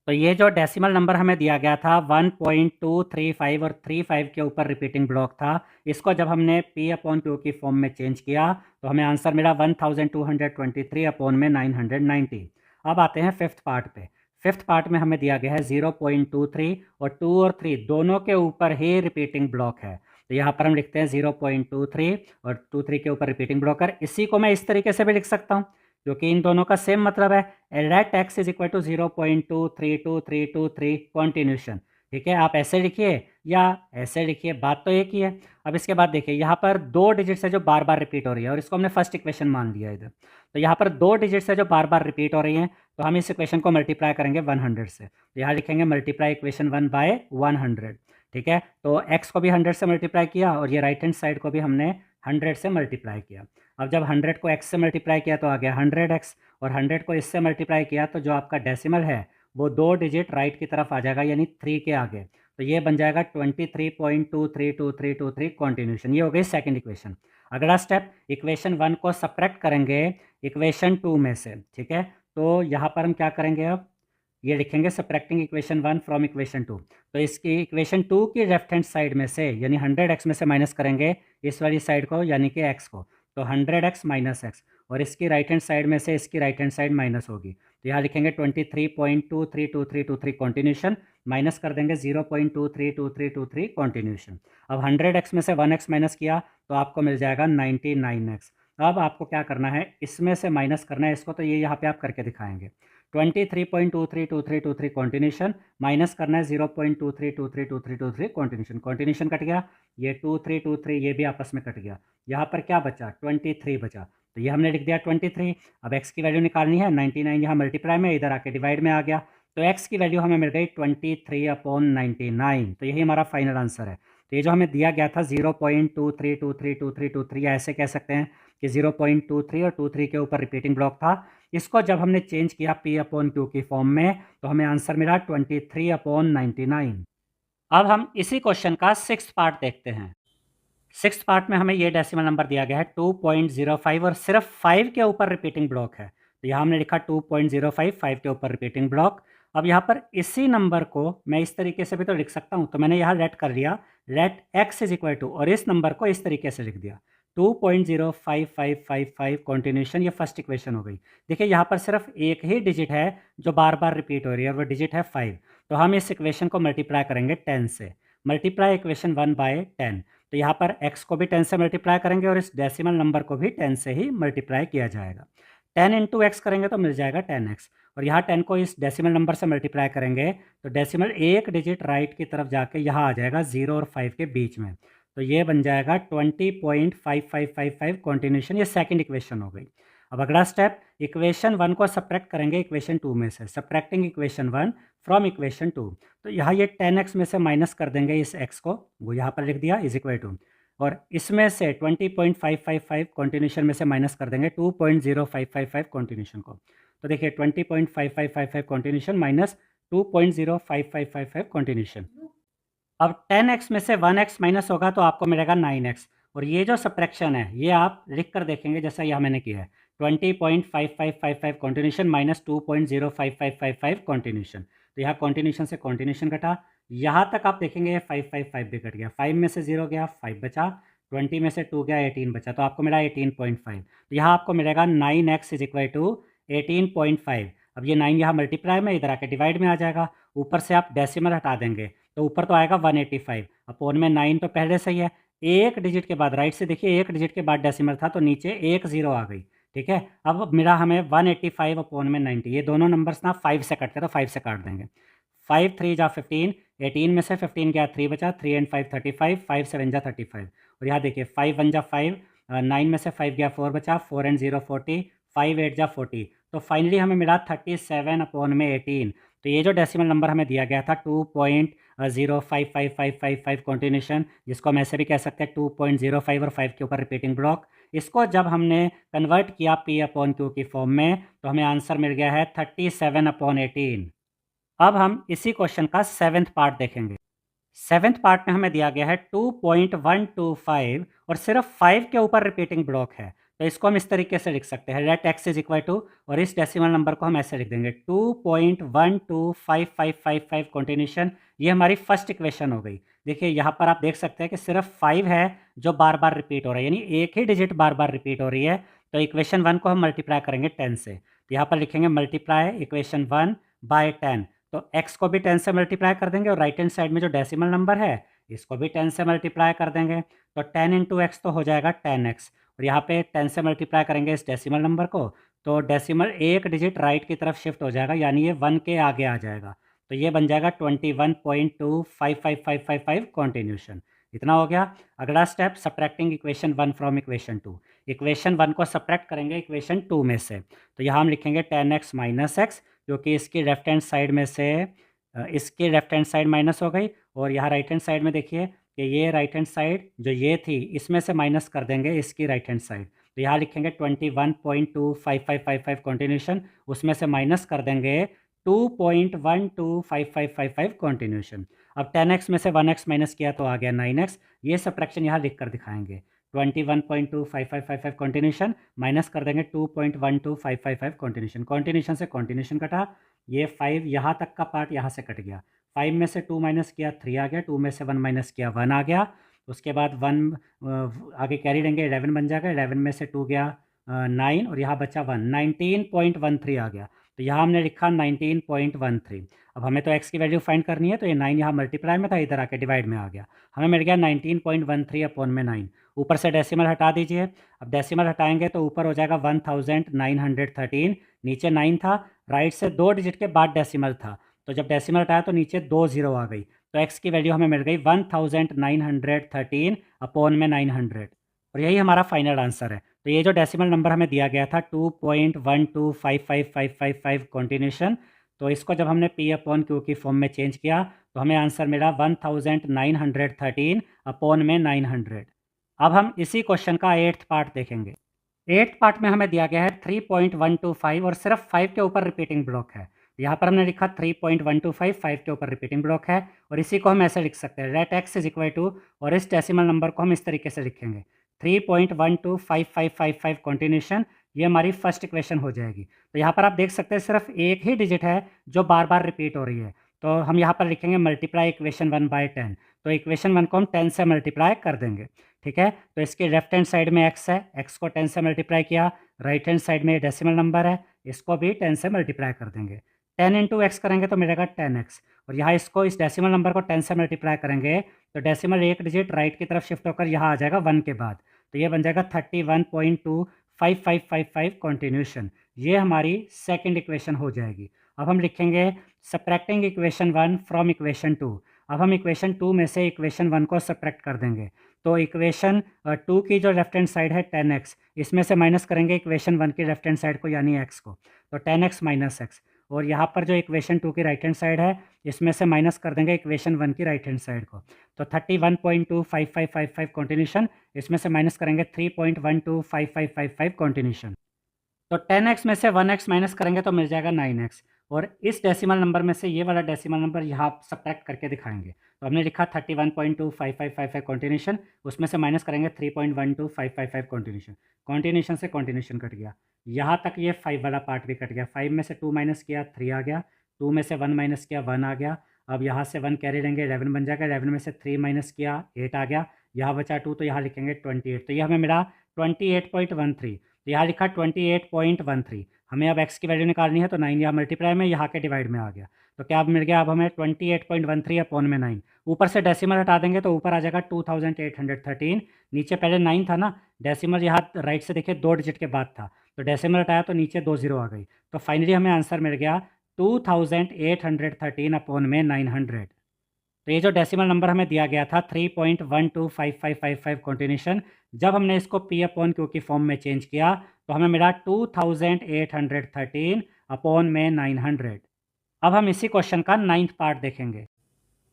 तो ये जो डेसिमल नंबर हमें दिया गया था 1.235 और 35 के ऊपर रिपीटिंग ब्लॉक था, इसको जब हमने p/q की फॉर्म में चेंज किया तो हमें आंसर मिला 1223 अपोन में 990। अब आते हैं फिफ्थ पार्ट पे। फिफ्थ पार्ट में हमें दिया गया है 0.23 और 2 और 3 दोनों के ऊपर ही रिपीटिंग ब्लॉक है, तो यहाँ पर हम लिखते हैं 0.23 और 23 के ऊपर रिपीटिंग ब्लॉक है। इसी को मैं इस तरीके से भी लिख सकता हूँ, क्योंकि इन दोनों का सेम मतलब है, let x is equal to 0.23233 continuation. ठीक है, आप ऐसे लिखिए या ऐसे लिखिए, बात तो एक ही है। अब इसके बाद देखिए यहाँ पर दो डिजिट्स है जो बार बार रिपीट हो रही है, और इसको हमने फर्स्ट इक्वेशन मान लिया इधर। तो यहाँ पर दो डिजिट्स है जो बार बार रिपीट हो रही हैं, तो हम इस इक्वेशन को मल्टीप्लाई करेंगे 100 से, तो यहाँ लिखेंगे मल्टीप्लाई इक्वेशन 1 बाय 100। ठीक है, तो x को भी 100 से मल्टीप्लाई किया, और ये राइट हैंड साइड को भी हमने 100 से मल्टीप्लाई किया। अब जब 100 को x से मल्टीप्लाई किया तो आ गया 100x, और 100 को इससे मल्टीप्लाई किया तो जो आपका डेसिमल है वो दो डिजिट राइट की तरफ आ जाएगा, यानी 3 के आगे, तो ये बन जाएगा 23.232323 कॉन्टिन्यूशन। ये हो गई सेकंड इक्वेशन। अगला स्टेप, इक्वेशन 1 को सब्ट्रैक्ट करेंगे इक्वेशन 2 में से। ठीक है, तो यहाँ पर हम क्या करेंगे, अब ये लिखेंगे सब्ट्रैक्टिंग इक्वेशन 1 फ्रॉम इक्वेशन 2। तो इसकी इक्वेशन 2 की लेफ्ट हैंड साइड में से, यानी 100x में से माइनस करेंगे इस वाली साइड को, यानी कि x को, तो 100x माइनस एक्स, और इसकी राइट हैंड साइड में से इसकी राइट हैंड साइड माइनस होगी, तो यहाँ लिखेंगे 23.232323 कॉन्टिन्यूशन, माइनस कर देंगे 0.232323 कॉन्टिन्यूशन। अब 100x में से 1x माइनस किया तो आपको मिल जाएगा 99x। अब आपको क्या करना है, इसमें से माइनस करना है इसको, तो ये यहाँ पे आप करके दिखाएंगे। 23.232323 कॉन्टिन्यूशन माइनस करना है 0.232323 कॉन्टिन्यूशन, कॉन्टिन्यूशन कट गया, ये 2323 ये भी आपस में कट गया, यहाँ पर क्या बचा 23 बचा, तो ये हमने लिख दिया 23। अब x की वैल्यू निकालनी है, 99 यहाँ मल्टीप्लाई में, इधर आके डिवाइड में आ गया, तो x की वैल्यू हमें मिल गई 23/99, तो यही हमारा फाइनल आंसर है। तो ये जो हमें दिया गया था 0.23232323, ऐसे कह सकते हैं कि 0.23 और 23 के ऊपर रिपीटिंग ब्लॉक था, इसको जब हमने चेंज किया p/q की फॉर्म में तो हमें आंसर मिला 23/99। अब हम इसी क्वेश्चन का सिक्स्थ पार्ट देखते हैं। सिक्स्थ पार्ट में हमें ये डेसिमल नंबर दिया गया है 2.05 और सिर्फ 5 के ऊपर रिपीटिंग ब्लॉक है, तो यहाँ हमने लिखा 2.05 5 के ऊपर रिपीटिंग ब्लॉक। अब यहाँ पर इसी नंबर को मैं इस तरीके से भी तो लिख सकता हूँ, तो मैंने यहाँ लेट कर लिया, let x is equal to, और इस नंबर को इस तरीके से लिख दिया 2.05555 कॉन्टिन्यूशन, ये फर्स्ट इक्वेशन हो गई। देखिए यहाँ पर सिर्फ एक ही डिजिट है जो बार बार रिपीट हो रही है, और वो डिजिट है 5, तो हम इस इक्वेशन को मल्टीप्लाई करेंगे 10 से, मल्टीप्लाई इक्वेशन 1 बाय 10, तो यहाँ पर x को भी 10 से मल्टीप्लाई करेंगे और इस डेसिमल नंबर को भी 10 से ही मल्टीप्लाई किया जाएगा। 10 इंटू एक्स करेंगे तो मिल जाएगा 10x, और यहाँ 10 को इस डेसिमल नंबर से मल्टीप्लाई करेंगे तो डेसिमल एक डिजिट राइट की तरफ जाके यहाँ आ जाएगा 0 और 5 के बीच में, तो ये बन जाएगा 20.5555 कॉन्टिन्यूशन, ये सेकंड इक्वेशन हो गई। अब अगला स्टेप, इक्वेशन 1 को सब्ट्रैक्ट करेंगे इक्वेशन 2 में से, सब्ट्रैक्टिंग इक्वेशन 1 फ्रॉम इक्वेशन 2, तो यहाँ ये 10x में से माइनस कर देंगे इस x को, वो यहाँ पर लिख दिया इज इक्वल टू, और इसमें से 20.555 कॉन्टिन्यूशन में से माइनस कर देंगे 2.0555 कॉन्टिन्यूशन को, तो देखिए 20.5555 कॉन्टिन्यूशन माइनस 2.0555 कॉन्टिन्यूशन। अब 10x में से 1x माइनस होगा तो आपको मिलेगा 9x, और ये जो सब्ट्रैक्शन है ये आप लिख कर देखेंगे जैसा यह मैंने किया है, 20.5555 कॉन्टिन्यूशन माइनस 2.05555 कॉन्टिन्यूशन, तो यहाँ कॉन्टिन्यूशन से कॉन्टिन्यूशन कटा, यहाँ तक आप देखेंगे 555 भी कट गया, 5 में से 0 गया 5 बचा, 20 में से 2 गया 18 बचा, तो आपको मिला 18.5, तो यहाँ आपको मिलेगा 9x इज इक्वल टू 18.5। अब ये 9 यहाँ मल्टीप्लाई में, इधर आके डिवाइड में आ जाएगा, ऊपर से आप डेसिमल हटा देंगे तो ऊपर तो आएगा 185, अपोन में 9 तो पहले से ही है, एक डिजिट के बाद राइट से देखिए एक डिजिट के बाद डेसिमल था तो नीचे एक जीरो आ गई, ठीक है। अब मिला हमें 185 अपॉन में 90, ये दोनों नंबर्स ना 5 से कटते हैं, तो 5 से काट देंगे। 5 3 जा 15, 18 में से 15 गया 3 बचा, 3 एंड 5 35, 5 7 जा 35। और यहाँ देखिए 5 1 जा 5, 9 में से 5 गया 4 बचा, 4 एंड 0 40, 5 8 जा 40। तो फाइनली हमें मिला 37 अपॉन में 18। तो ये जो डेसिमल नंबर हमें दिया गया था 2.0555555 कॉन्टिन्यूशन, जिसको हम ऐसे भी कह सकते हैं 2.05 और 5 के ऊपर रिपीटिंग ब्लॉक, इसको जब हमने कन्वर्ट किया P अपॉन Q की फॉर्म में तो हमें आंसर मिल गया है 37 अपॉन 18। अब हम इसी क्वेश्चन का 7th पार्ट देखेंगे। 7th पार्ट में हमें दिया गया है 2.125 और सिर्फ 5 के ऊपर रिपीटिंग ब्लॉक है। तो इसको हम इस तरीके से लिख सकते हैं, let x is equal to, और इस डेसिमल नंबर को हम ऐसे लिख देंगे 2.125555 कॉन्टिन्यूशन। ये हमारी फर्स्ट इक्वेशन हो गई। देखिए यहाँ पर आप देख सकते हैं कि सिर्फ 5 है जो बार बार रिपीट हो रहा है, यानी एक ही डिजिट बार बार रिपीट हो रही है। तो इक्वेशन 1 को हम मल्टीप्लाई करेंगे 10 से, तो यहाँ पर लिखेंगे मल्टीप्लाई इक्वेशन 1 बाय 10। तो x को भी 10 से मल्टीप्लाई कर देंगे और राइट हैंड साइड में जो डेसिमल नंबर है इसको भी 10 से मल्टीप्लाई कर देंगे। तो 10 इंटू एक्स तो हो जाएगा 10x, और यहाँ पे 10 से मल्टीप्लाई करेंगे इस डेसिमल नंबर को, तो डेसिमल एक डिजिट राइट की तरफ शिफ्ट हो जाएगा, यानी ये 1 के आगे आ जाएगा। तो ये बन जाएगा 21.255555 कॉन्टिन्यूशन। इतना हो गया। अगला step, subtracting equation 1 from equation 2। Equation 1 को सब्ट्रैक्ट करेंगे इक्वेशन 2 में से, तो यहाँ हम लिखेंगे 10x माइनस एक्स, क्योंकि इसकी लेफ्ट हैंड साइड में से इसकी लेफ्ट हैंड साइड माइनस हो गई, और यहाँ राइट हैंड साइड में देखिए कि ये राइट हैंड साइड जो ये थी इसमें से माइनस कर देंगे इसकी राइट हैंड साइड। तो यहाँ लिखेंगे 21.25555 कॉन्टिन्यूशन, उसमें से माइनस कर देंगे 2.125555 कॉन्टिन्यूशन। अब 10x में से 1x माइनस किया तो आ गया 9x। ये सब्ट्रैक्शन यहाँ लिख कर दिखाएंगे। 21.25555 कॉन्टिन्यूशन माइनस कर देंगे 2.12555 कॉन्टिन्यूशन। कॉन्टिन्यूशन से कॉन्टिन्यूशन कटा, ये 5 यहाँ तक का पार्ट यहाँ से कट गया। 5 में से 2 माइनस किया 3 आ गया, 2 में से 1 माइनस किया 1 आ गया। उसके बाद 1 आगे कैरी लेंगे 11 बन जाएगा, 11 में से 2 गया 9, और यहाँ बचा 1, 19.13 आ गया। तो यहाँ हमने लिखा 19.13। अब हमें तो x की वैल्यू फाइंड करनी है, तो ये 9 यहाँ मल्टीप्लाई में था, इधर आके डिवाइड में आ गया। हमें मिल गया 19.13 अपॉन में 9। ऊपर से डेसिमल हटा दीजिए। अब डेसिमल हटाएंगे तो ऊपर हो जाएगा 1913, नीचे 9 था, राइट से 2 डिजिट के बाद डेसिमल था, तो जब डेसिमल हटाया तो नीचे 2 0 आ गई, तो x की वैल्यू हमें मिल गई 1913 अपॉन में 900, और यही हमारा फाइनल आंसर है। तो ये जो डेसिमल नंबर हमें दिया गया था 2.1255555 कॉन्टिन्यूशन, तो इसको जब हमने P अपॉन Q की फॉर्म में चेंज किया तो हमें आंसर मिला 1913 अपॉन में 900। अब हम इसी क्वेश्चन का 8th पार्ट देखेंगे। 8th पार्ट में हमें दिया गया है 3.125 और सिर्फ 5 के ऊपर रिपीटिंग ब्लॉक है। यहाँ पर हमने लिखा 3.125, 5 के ऊपर रिपीटिंग ब्लॉक है, और इसी को हम ऐसे लिख सकते हैं, let x is equal to, और इस डेसिमल नंबर को हम इस तरीके से लिखेंगे 3.125555 कॉन्टिन्यूशन। ये हमारी फर्स्ट इक्वेशन हो जाएगी। तो यहाँ पर आप देख सकते हैं सिर्फ एक ही डिजिट है जो बार बार रिपीट हो रही है, तो हम यहाँ पर लिखेंगे मल्टीप्लाई इक्वेशन 1 बाय 10। तो इक्वेशन 1 को हम 10 से मल्टीप्लाई कर देंगे, ठीक है। तो इसके लेफ्ट हैंड साइड में x है, x को 10 से मल्टीप्लाई किया, राइट हैंड साइड में डेसिमल नंबर है, इसको भी 10 से मल्टीप्लाई कर देंगे। 10 इंटू एक्स करेंगे तो मिलेगा 10x, और यहाँ इसको इस डेसिमल नंबर को 10 से मल्टीप्लाई करेंगे तो डेसिमल एक डिजिट राइट की तरफ शिफ्ट होकर यहाँ आ जाएगा 1 के बाद, तो ये बन जाएगा 31.25555 कॉन्टिन्यूशन। ये हमारी सेकंड इक्वेशन हो जाएगी। अब हम लिखेंगे सब्ट्रैक्टिंग इक्वेशन 1 फ्रॉम इक्वेशन 2। अब हम इक्वेशन 2 में से इक्वेशन 1 को सब्ट्रैक्ट कर देंगे, तो इक्वेशन 2 की जो लेफ्ट हैंड साइड है 10x, इसमें से माइनस करेंगे इक्वेशन 1 की लेफ्ट हैंड साइड को, यानी x को, तो 10x माइनस x। और यहाँ पर जो इक्वेशन 2 की राइट हैंड साइड है इसमें से माइनस कर देंगे इक्वेशन 1 की राइट हैंड साइड को, तो 31.25555 कॉन्टिन्यूशन, इसमें से माइनस करेंगे 3.125555 कॉन्टिन्यूशन। तो 10x में से 1x माइनस करेंगे तो मिल जाएगा 9x, और इस डेसिमल नंबर में से ये वाला डेसिमल नंबर यहाँ सब्ट्रैक्ट करके दिखाएंगे। तो हमने लिखा 31.25555 कॉन्टिन्यूशन, उसमें से माइनस करेंगे 3.12555 कॉन्टिन्यूशन। कॉन्टिन्यूशन से कॉन्टिन्यूशन कट गया, यहाँ तक ये 5 वाला पार्ट भी कट गया। 5 में से 2 माइनस किया 3 आ गया, 2 में से 1 माइनस किया 1 आ गया। अब यहाँ से 1 कैरी लेंगे 11 बन जाएगा, 11 में से 3 माइनस किया 8 आ गया, यहाँ बचा 2 तो यहाँ लिखेंगे 28। तो ये हमें मिला 28.13, तो यहाँ लिखा 28.13। हमें अब x की वैल्यू निकालनी है, तो 9 यहाँ मल्टीप्लाई में, यहाँ के डिवाइड में आ गया, तो क्या अब मिल गया, अब हमें 28.13 अपॉन में 9, ऊपर से डेसिमल हटा देंगे तो ऊपर आ जाएगा 2813, नीचे पहले 9 था ना, डेसिमल यहाँ राइट से देखिए 2 डिजिट के बाद था, तो डेसिमल हटाया तो नीचे 2 जीरो आ गई, तो फाइनली हमें आंसर मिल गया 2813 अपॉन में 900। तो ये जो डेसिमल नंबर हमें दिया गया था 3.125555 कंटिन्यूशन, जब हमने इसको p अपॉन क्यू की फॉर्म में चेंज किया तो हमें मिला 2813 अपॉन में 900। अब हम इसी क्वेश्चन का 9th पार्ट देखेंगे।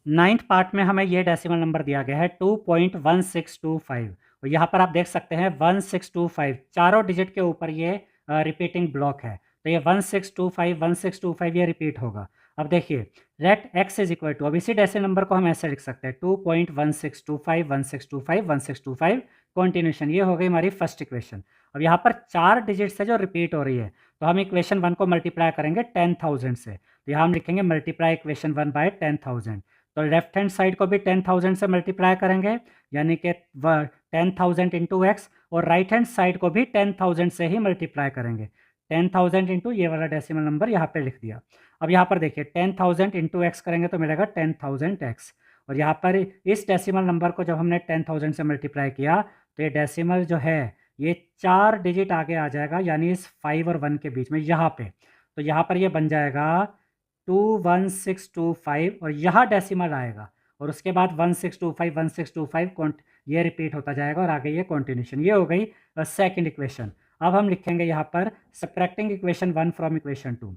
9th पार्ट में हमें ये डेसिमल नंबर दिया गया है 2.1625, और यहाँ पर आप देख सकते हैं 1625 चारों डिजिट के ऊपर ये रिपीटिंग ब्लॉक है, तो ये 1625 ये रिपीट होगा। अब देखिए let x is equal to, अब इसी डेसिमल नंबर को हम ऐसे लिख सकते हैं 2.1625 कंटिन्यूशन, ये हो गई हमारी फर्स्ट इक्वेशन। अब यहाँ पर 4 डिजिट से जो रिपीट हो रही है, तो हम इक्वेशन 1 को मल्टीप्लाई करेंगे 10,000 से, तो यहाँ हम लिखेंगे मल्टीप्लाई इक्वेशन 1 बाय 10,000, तो लेफ्ट हैंड साइड को भी 10,000 से मल्टीप्लाई करेंगे, यानी कि 10,000 इंटू एक्स, और राइट हैंड साइड को भी 10,000 से ही मल्टीप्लाई करेंगे, 10,000 इंटू ये वाला डेसिमल नंबर यहाँ पे लिख दिया। अब यहाँ पर देखिए 10,000 इंटू एक्स करेंगे तो मिलेगा 10,000 एक्स, और यहाँ पर इस डेसिमल नंबर को जब हमने 10,000 से मल्टीप्लाई किया तो ये डेसिमल जो है ये 4 डिजिट आगे आ जाएगा, यानी इस 5 और 1 के बीच में यहाँ पे, तो यहाँ पर ये बन जाएगा 21625, और यहाँ डेसिमल आएगा, और उसके बाद 1625 ये रिपीट होता जाएगा, और आगे ये कॉन्टिन्यूशन। ये हो गई सेकंड इक्वेशन। अब हम लिखेंगे यहाँ पर subtracting equation 1 from equation 2,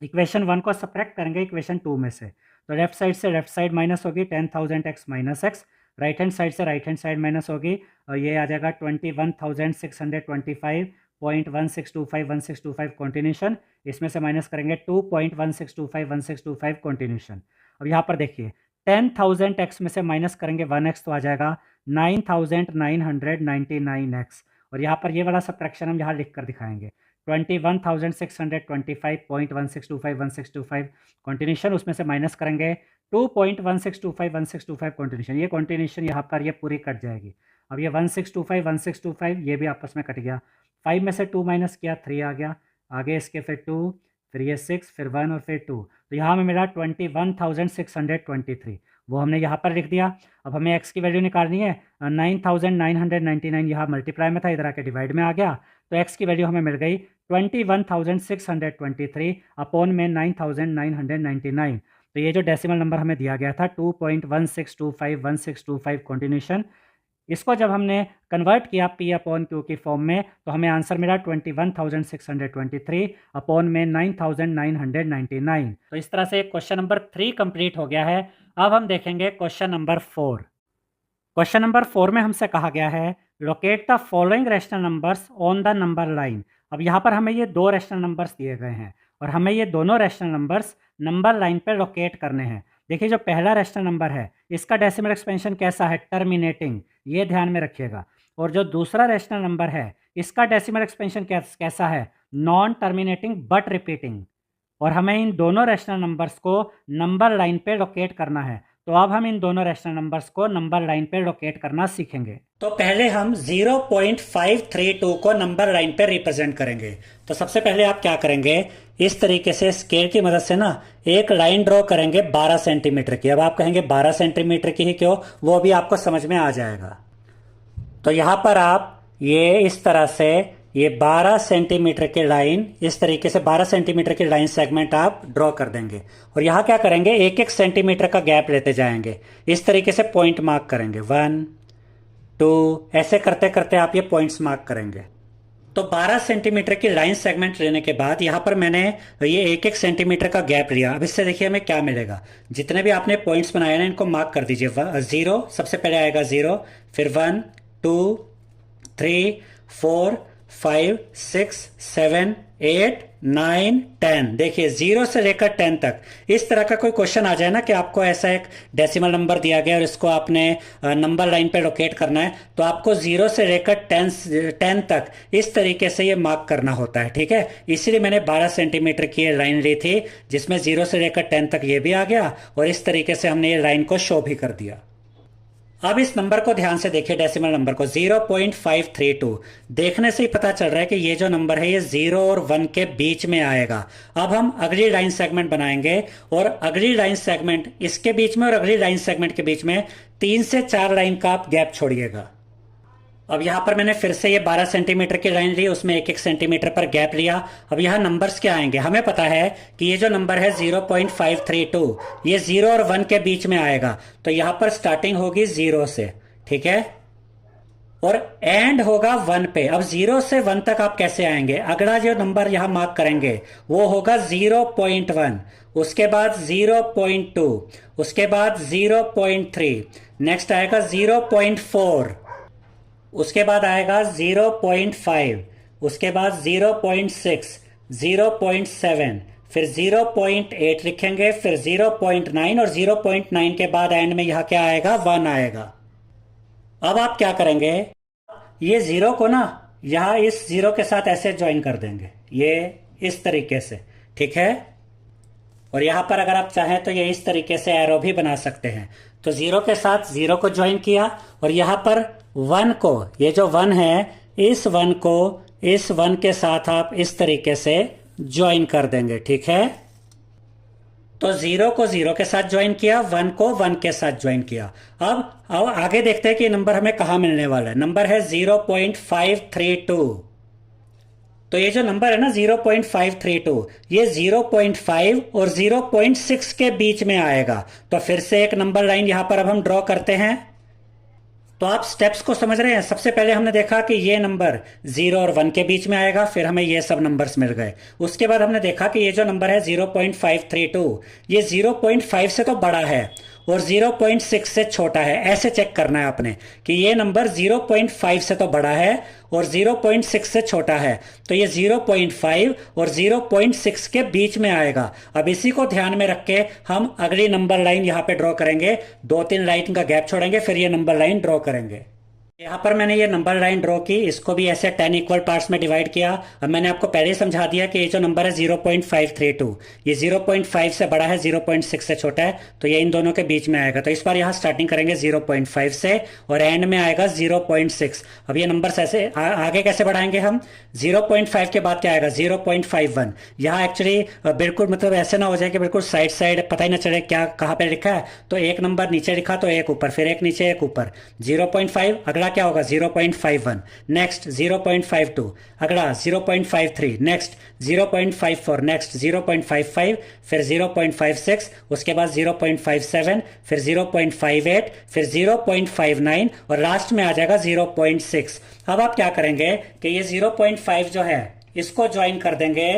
equation 1 को सब्ट्रैक्ट करेंगे इक्वेशन 2 में से, तो लेफ्ट साइड से लेफ्ट साइड माइनस होगी 10,000 x minus x, right hand side से राइट हैंड साइड माइनस होगी, और ये आ जाएगा 21,625.1625 कॉन्टिन्यूशन, इसमें से माइनस करेंगे 2.1625 कॉन्टिन्यूशन। अब यहाँ पर देखिए 10,000 एक्स में से माइनस करेंगे 1 एक्स, तो आ जाएगा 9,999 एक्स, और यहाँ पर ये वाला सब्ट्रैक्शन हम यहाँ लिख कर दिखाएंगे 21,625.1625 कॉन्टिन्यूशन, उसमें से माइनस करेंगे 2.1625 कॉन्टिन्यूशन, ये कॉन्टिन्यूशन यहाँ पर ये पूरी कट जाएगी। अब ये 1625 ये भी आपस में कट गया, 5 में से 2 माइनस किया 3 आ गया, आगे इसके फिर 2, फिर ये 6, फिर 1 और फिर 2, तो यहाँ में मिला 21,623, वो हमने यहाँ पर लिख दिया। अब हमें x की वैल्यू निकालनी है, 9,999 यहाँ मल्टीप्लाई में था, इधर आके डिवाइड में आ गया, तो x की वैल्यू हमें मिल गई 21,623 अपॉन में 9,999। तो ये जो डेसिमल नंबर हमें दिया गया था 2.1625 कॉन्टिन्यूशन, इसको जब हमने कन्वर्ट किया p अपॉन क्यू की फॉर्म में, तो हमें आंसर मिला 21,623 अपॉन में 9,999। तो इस तरह से क्वेश्चन नंबर 3 कंप्लीट हो गया है। अब हम देखेंगे क्वेश्चन नंबर 4। क्वेश्चन नंबर 4 में हमसे कहा गया है locate the following rational numbers on the number line. अब यहाँ पर हमें ये 2 रैशनल नंबर्स दिए गए हैं, और हमें ये दोनों रैशनल नंबर्स नंबर लाइन पर लोकेट करने हैं। देखिए जो पहला रैशनल नंबर है इसका डेसिमल एक्सपेंशन कैसा है, टर्मिनेटिंग, ये ध्यान में रखिएगा। और जो दूसरा रैशनल नंबर है इसका डेसिमल एक्सपेंशन कैसा है, नॉन टर्मिनेटिंग बट रिपीटिंग। और हमें इन दोनों रैशनल नंबर्स को नंबर लाइन पे लोकेट करना है, तो अब हम इन दोनों रैशनल नंबर्स को नंबर लाइन पे लोकेट करना सीखेंगे। तो पहले हम 0.532 को नंबर लाइन पे रिप्रेजेंट करेंगे। तो सबसे पहले आप क्या करेंगे, इस तरीके से स्केल की मदद से ना एक लाइन ड्रॉ करेंगे 12 सेंटीमीटर की। अब आप कहेंगे 12 सेंटीमीटर की ही क्यों, वो भी आपको समझ में आ जाएगा। तो यहाँ पर आप ये इस तरह से ये 12 सेंटीमीटर की लाइन, इस तरीके से 12 सेंटीमीटर की लाइन सेगमेंट आप ड्रॉ कर देंगे, और यहाँ क्या करेंगे, 1-1 सेंटीमीटर का गैप लेते जाएंगे, इस तरीके से पॉइंट मार्क करेंगे 1, 2, ऐसे करते करते आप ये पॉइंट्स मार्क करेंगे। तो 12 सेंटीमीटर की लाइन सेगमेंट लेने के बाद यहाँ पर मैंने ये 1-1 सेंटीमीटर का गैप लिया। अब इससे देखिए हमें क्या मिलेगा, जितने भी आपने पॉइंट्स बनाए ना इनको मार्क कर दीजिए। 0 सबसे पहले आएगा 0, फिर 1, 2, 3, 4, 5, 6, 7, 8, 9, 10। देखिए 0 से लेकर 10 तक इस तरह का कोई क्वेश्चन आ जाए ना कि आपको ऐसा एक डेसिमल नंबर दिया गया और इसको आपने नंबर लाइन पे लोकेट करना है, तो आपको 0 से लेकर 10 तक इस तरीके से ये मार्क करना होता है। ठीक है, इसीलिए मैंने 12 सेंटीमीटर की लाइन ली थी, जिसमें 0 से लेकर 10 तक ये भी आ गया, और इस तरीके से हमने ये लाइन को शो भी कर दिया। अब इस नंबर को ध्यान से देखिए, डेसिमल नंबर को 0.532। देखने से ही पता चल रहा है कि ये जो नंबर है ये 0 और 1 के बीच में आएगा। अब हम अगली लाइन सेगमेंट बनाएंगे और अगली लाइन सेगमेंट इसके बीच में और अगली लाइन सेगमेंट के बीच में 3 से 4 लाइन का आप गैप छोड़िएगा। अब यहाँ पर मैंने फिर से ये 12 सेंटीमीटर की लाइन ली, उसमें 1-1 सेंटीमीटर पर गैप लिया। अब यहाँ नंबर्स क्या आएंगे, हमें पता है कि ये जो नंबर है 0.532 ये 0 और 1 के बीच में आएगा। तो यहाँ पर स्टार्टिंग होगी 0 से, ठीक है, और एंड होगा 1 पे। अब 0 से 1 तक आप कैसे आएंगे, अगला जो नंबर यहाँ मार्क करेंगे वो होगा 0.1, उसके बाद 0.2, उसके बाद 0.3, नेक्स्ट आएगा 0.4, उसके बाद आएगा 0.5, उसके बाद 0.6, 0.7, फिर 0.8 लिखेंगे, फिर 0.9 और 0.9 के बाद एंड में यहां क्या आएगा, 1 आएगा। अब आप क्या करेंगे, ये 0 को ना यहां इस 0 के साथ ऐसे ज्वाइन कर देंगे, ये इस तरीके से, ठीक है। और यहां पर अगर आप चाहें तो ये इस तरीके से एरो भी बना सकते हैं। तो 0 के साथ 0 को ज्वाइन किया और यहां पर 1 को, ये जो 1 है इस 1 को इस 1 के साथ आप इस तरीके से ज्वाइन कर देंगे, ठीक है। तो 0 को 0 के साथ ज्वाइन किया, 1 को 1 के साथ ज्वाइन किया। अब आगे देखते हैं कि नंबर हमें कहां मिलने वाला है। नंबर है 0.532। तो ये जो नंबर है ना 0.532 ये 0.5 और 0.6 के बीच में आएगा। तो फिर से एक नंबर लाइन यहां पर अब हम ड्रॉ करते हैं। तो आप स्टेप्स को समझ रहे हैं। सबसे पहले हमने देखा कि ये नंबर 0 और 1 के बीच में आएगा, फिर हमें ये सब नंबर्स मिल गए। उसके बाद हमने देखा कि ये जो नंबर है 0.532 ये 0.5 से तो बड़ा है और 0.6 से छोटा है। ऐसे चेक करना है आपने कि ये नंबर 0.5 से तो बड़ा है और 0.6 से छोटा है। तो ये 0.5 और 0.6 के बीच में आएगा। अब इसी को ध्यान में रख के हम अगली नंबर लाइन यहां पे ड्रॉ करेंगे। 2-3 लाइन का गैप छोड़ेंगे, फिर ये नंबर लाइन ड्रॉ करेंगे। यहां पर मैंने ये नंबर लाइन ड्रॉ की, इसको भी ऐसे 10 इक्वल पार्ट्स में डिवाइड किया। अब मैंने आपको पहले ही समझा दिया कि ये जो नंबर है 0.532 ये 0.5 से बड़ा है, 0.6 से छोटा है, तो ये इन दोनों के बीच में आएगा। तो इस बार यहां स्टार्टिंग करेंगे 0.5 से और एंड में आएगा 0.6। अब ये नंबर ऐसे आगे कैसे बढ़ाएंगे हम, 0.5 के बाद क्या आएगा 0.51। यहाँ एक्चुअली बिल्कुल मतलब ऐसे ना हो जाए कि बिल्कुल साइड साइड पता ही ना चले क्या कहाँ पे लिखा है। तो एक नंबर नीचे लिखा तो एक ऊपर, फिर एक नीचे एक ऊपर, 0.5 अगला क्या होगा 0.51, नेक्स्ट 0.52, अगला 0.53, नेक्स्ट 0.54, नेक्स्ट 0.55, फिर 0.56, उसके बाद 0.57, फिर 0.58, फिर 0.59 और लास्ट में आ जाएगा 0.6। अब आप क्या करेंगे कि ये 0.5 जो है इसको ज्वाइन कर देंगे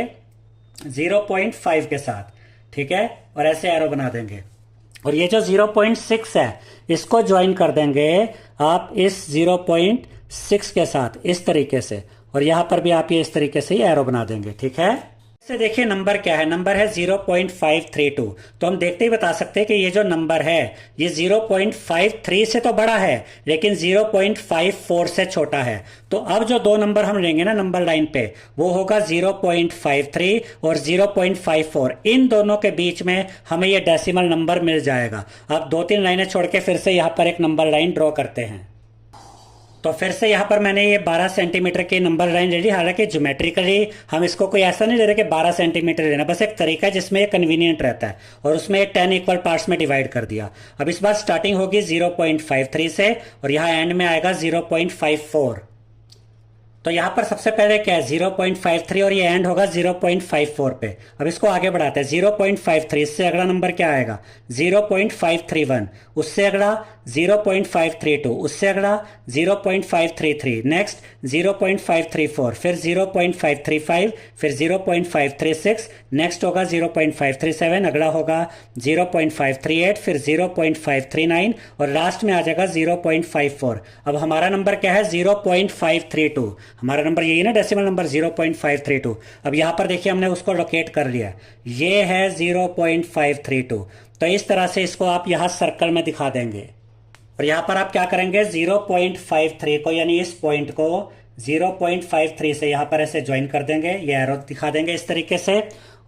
0.5 के साथ, ठीक है, और ऐसे एरो बना देंगे। और ये जो 0.6 है इसको ज्वाइन कर देंगे आप इस 0.6 के साथ इस तरीके से, और यहां पर भी आप ये इस तरीके से ही एरो बना देंगे, ठीक है। से देखिए नंबर क्या है, नंबर है 0.532। तो हम देखते ही बता सकते हैं कि ये जो नंबर है ये 0.53 से तो बड़ा है लेकिन 0.54 से छोटा है। तो अब जो दो नंबर हम लेंगे ना नंबर लाइन पे वो होगा 0.53 और 0.54। इन दोनों के बीच में हमें ये डेसिमल नंबर मिल जाएगा। अब 2-3 लाइनें छोड़ के फिर से यहां पर एक नंबर लाइन ड्रॉ करते हैं। तो फिर से यहाँ पर मैंने ये 12 सेंटीमीटर की नंबर लाइन ले ली। हालांकि ज्योमेट्रिकली हम इसको कोई ऐसा नहीं ले रहे कि 12 सेंटीमीटर लेना, बस एक तरीका है जिसमें ये कन्वीनियंट रहता है, और उसमें 10 इक्वल पार्ट्स में डिवाइड कर दिया। अब इस बार स्टार्टिंग होगी 0.53 से और यहाँ एंड में आएगा 0.54। तो यहां पर सबसे पहले क्या है 0.53 और ये एंड होगा 0.54 पे। अब इसको आगे बढ़ाते हैं, 0.53 से अगला नंबर क्या आएगा 0.531, उससे अगला 0.532, उससे अगला 0.533, नेक्स्ट 0.534, फिर 0.535, फिर 0.536, नेक्स्ट होगा 0.537, अगला होगा 0.538, फिर 0.539 और लास्ट में आ जाएगा 0.54। अब हमारा नंबर क्या है 0.532। हमारा नंबर यही ना डेसिमल नंबर 0.532। अब यहां पर देखिए हमने उसको लोकेट कर लिया, ये है 0.532। तो इस तरह से इसको आप यहां सर्कल में दिखा देंगे और यहां पर आप क्या करेंगे 0.53 को यानी इस पॉइंट को 0.53 से यहां पर ऐसे ज्वाइन कर देंगे, ये एरो दिखा देंगे इस तरीके से।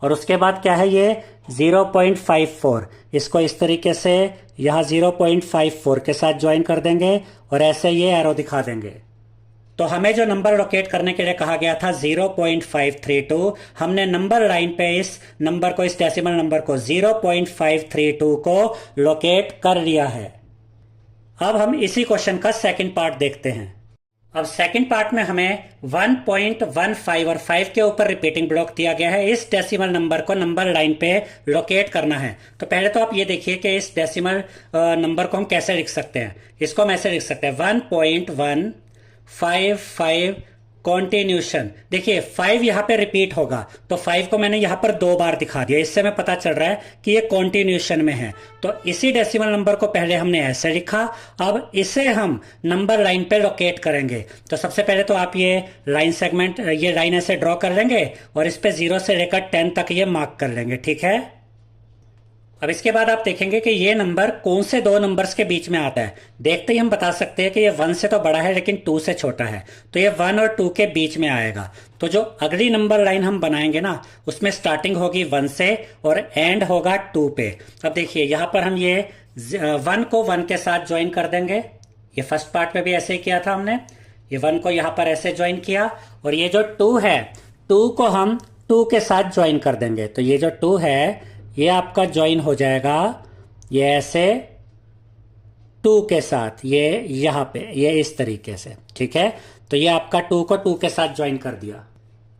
और उसके बाद क्या है ये 0.54, इसको इस तरीके से यहाँ 0.54 के साथ ज्वाइन कर देंगे और ऐसे ये एरो दिखा देंगे। तो हमें जो नंबर लोकेट करने के लिए कहा गया था 0.532, हमने नंबर लाइन पे इस नंबर को, इस डेसिमल नंबर को 0.532 को लोकेट कर लिया है। अब हम इसी क्वेश्चन का सेकंड पार्ट देखते हैं। अब सेकंड पार्ट में हमें 1.15 और 5 के ऊपर रिपीटिंग ब्लॉक दिया गया है। इस डेसिमल नंबर को नंबर लाइन पे लोकेट करना है। तो पहले तो आप ये देखिए कि इस डेसिमल नंबर को हम कैसे लिख सकते हैं। इसको हम ऐसे लिख सकते हैं 1.155 कॉन्टिन्यूशन। देखिए 5 यहां पे रिपीट होगा, तो 5 को मैंने यहां पर 2 बार दिखा दिया, इससे हमें पता चल रहा है कि ये कॉन्टिन्यूशन में है। तो इसी डेसिमल नंबर को पहले हमने ऐसे लिखा, अब इसे हम नंबर लाइन पे लोकेट करेंगे। तो सबसे पहले तो आप ये लाइन सेगमेंट, ये लाइन ऐसे ड्रॉ कर लेंगे और इस पे 0 से लेकर 10 तक ये मार्क कर लेंगे, ठीक है। अब इसके बाद आप देखेंगे कि ये नंबर कौन से दो नंबर्स के बीच में आता है। देखते ही हम बता सकते हैं कि ये 1 से तो बड़ा है लेकिन 2 से छोटा है, तो ये 1 और 2 के बीच में आएगा। तो जो अगली नंबर लाइन हम बनाएंगे ना, उसमें स्टार्टिंग होगी 1 से और एंड होगा 2 पे। अब देखिए यहां पर हम ये 1 को 1 के साथ ज्वाइन कर देंगे। ये फर्स्ट पार्ट में भी ऐसे ही किया था हमने, ये 1 को यहां पर ऐसे ज्वाइन किया और ये जो 2 है, 2 को हम 2 के साथ ज्वाइन कर देंगे। तो ये जो 2 है ये आपका ज्वाइन हो जाएगा ये ऐसे 2 के साथ, ये यहां पे, ये इस तरीके से, ठीक है। तो ये आपका 2 को 2 के साथ ज्वाइन कर दिया।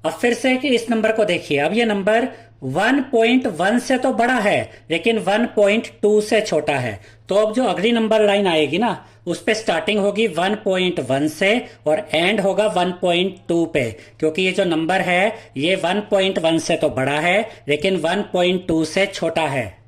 अब फिर से कि इस नंबर को देखिए, अब ये नंबर 1.1 से तो बड़ा है लेकिन 1.2 से छोटा है। तो अब जो अगली नंबर लाइन आएगी ना, उस पे स्टार्टिंग होगी 1.1 से और एंड होगा 1.2 पे, क्योंकि ये जो नंबर है ये 1.1 से तो बड़ा है लेकिन 1.2 से छोटा है।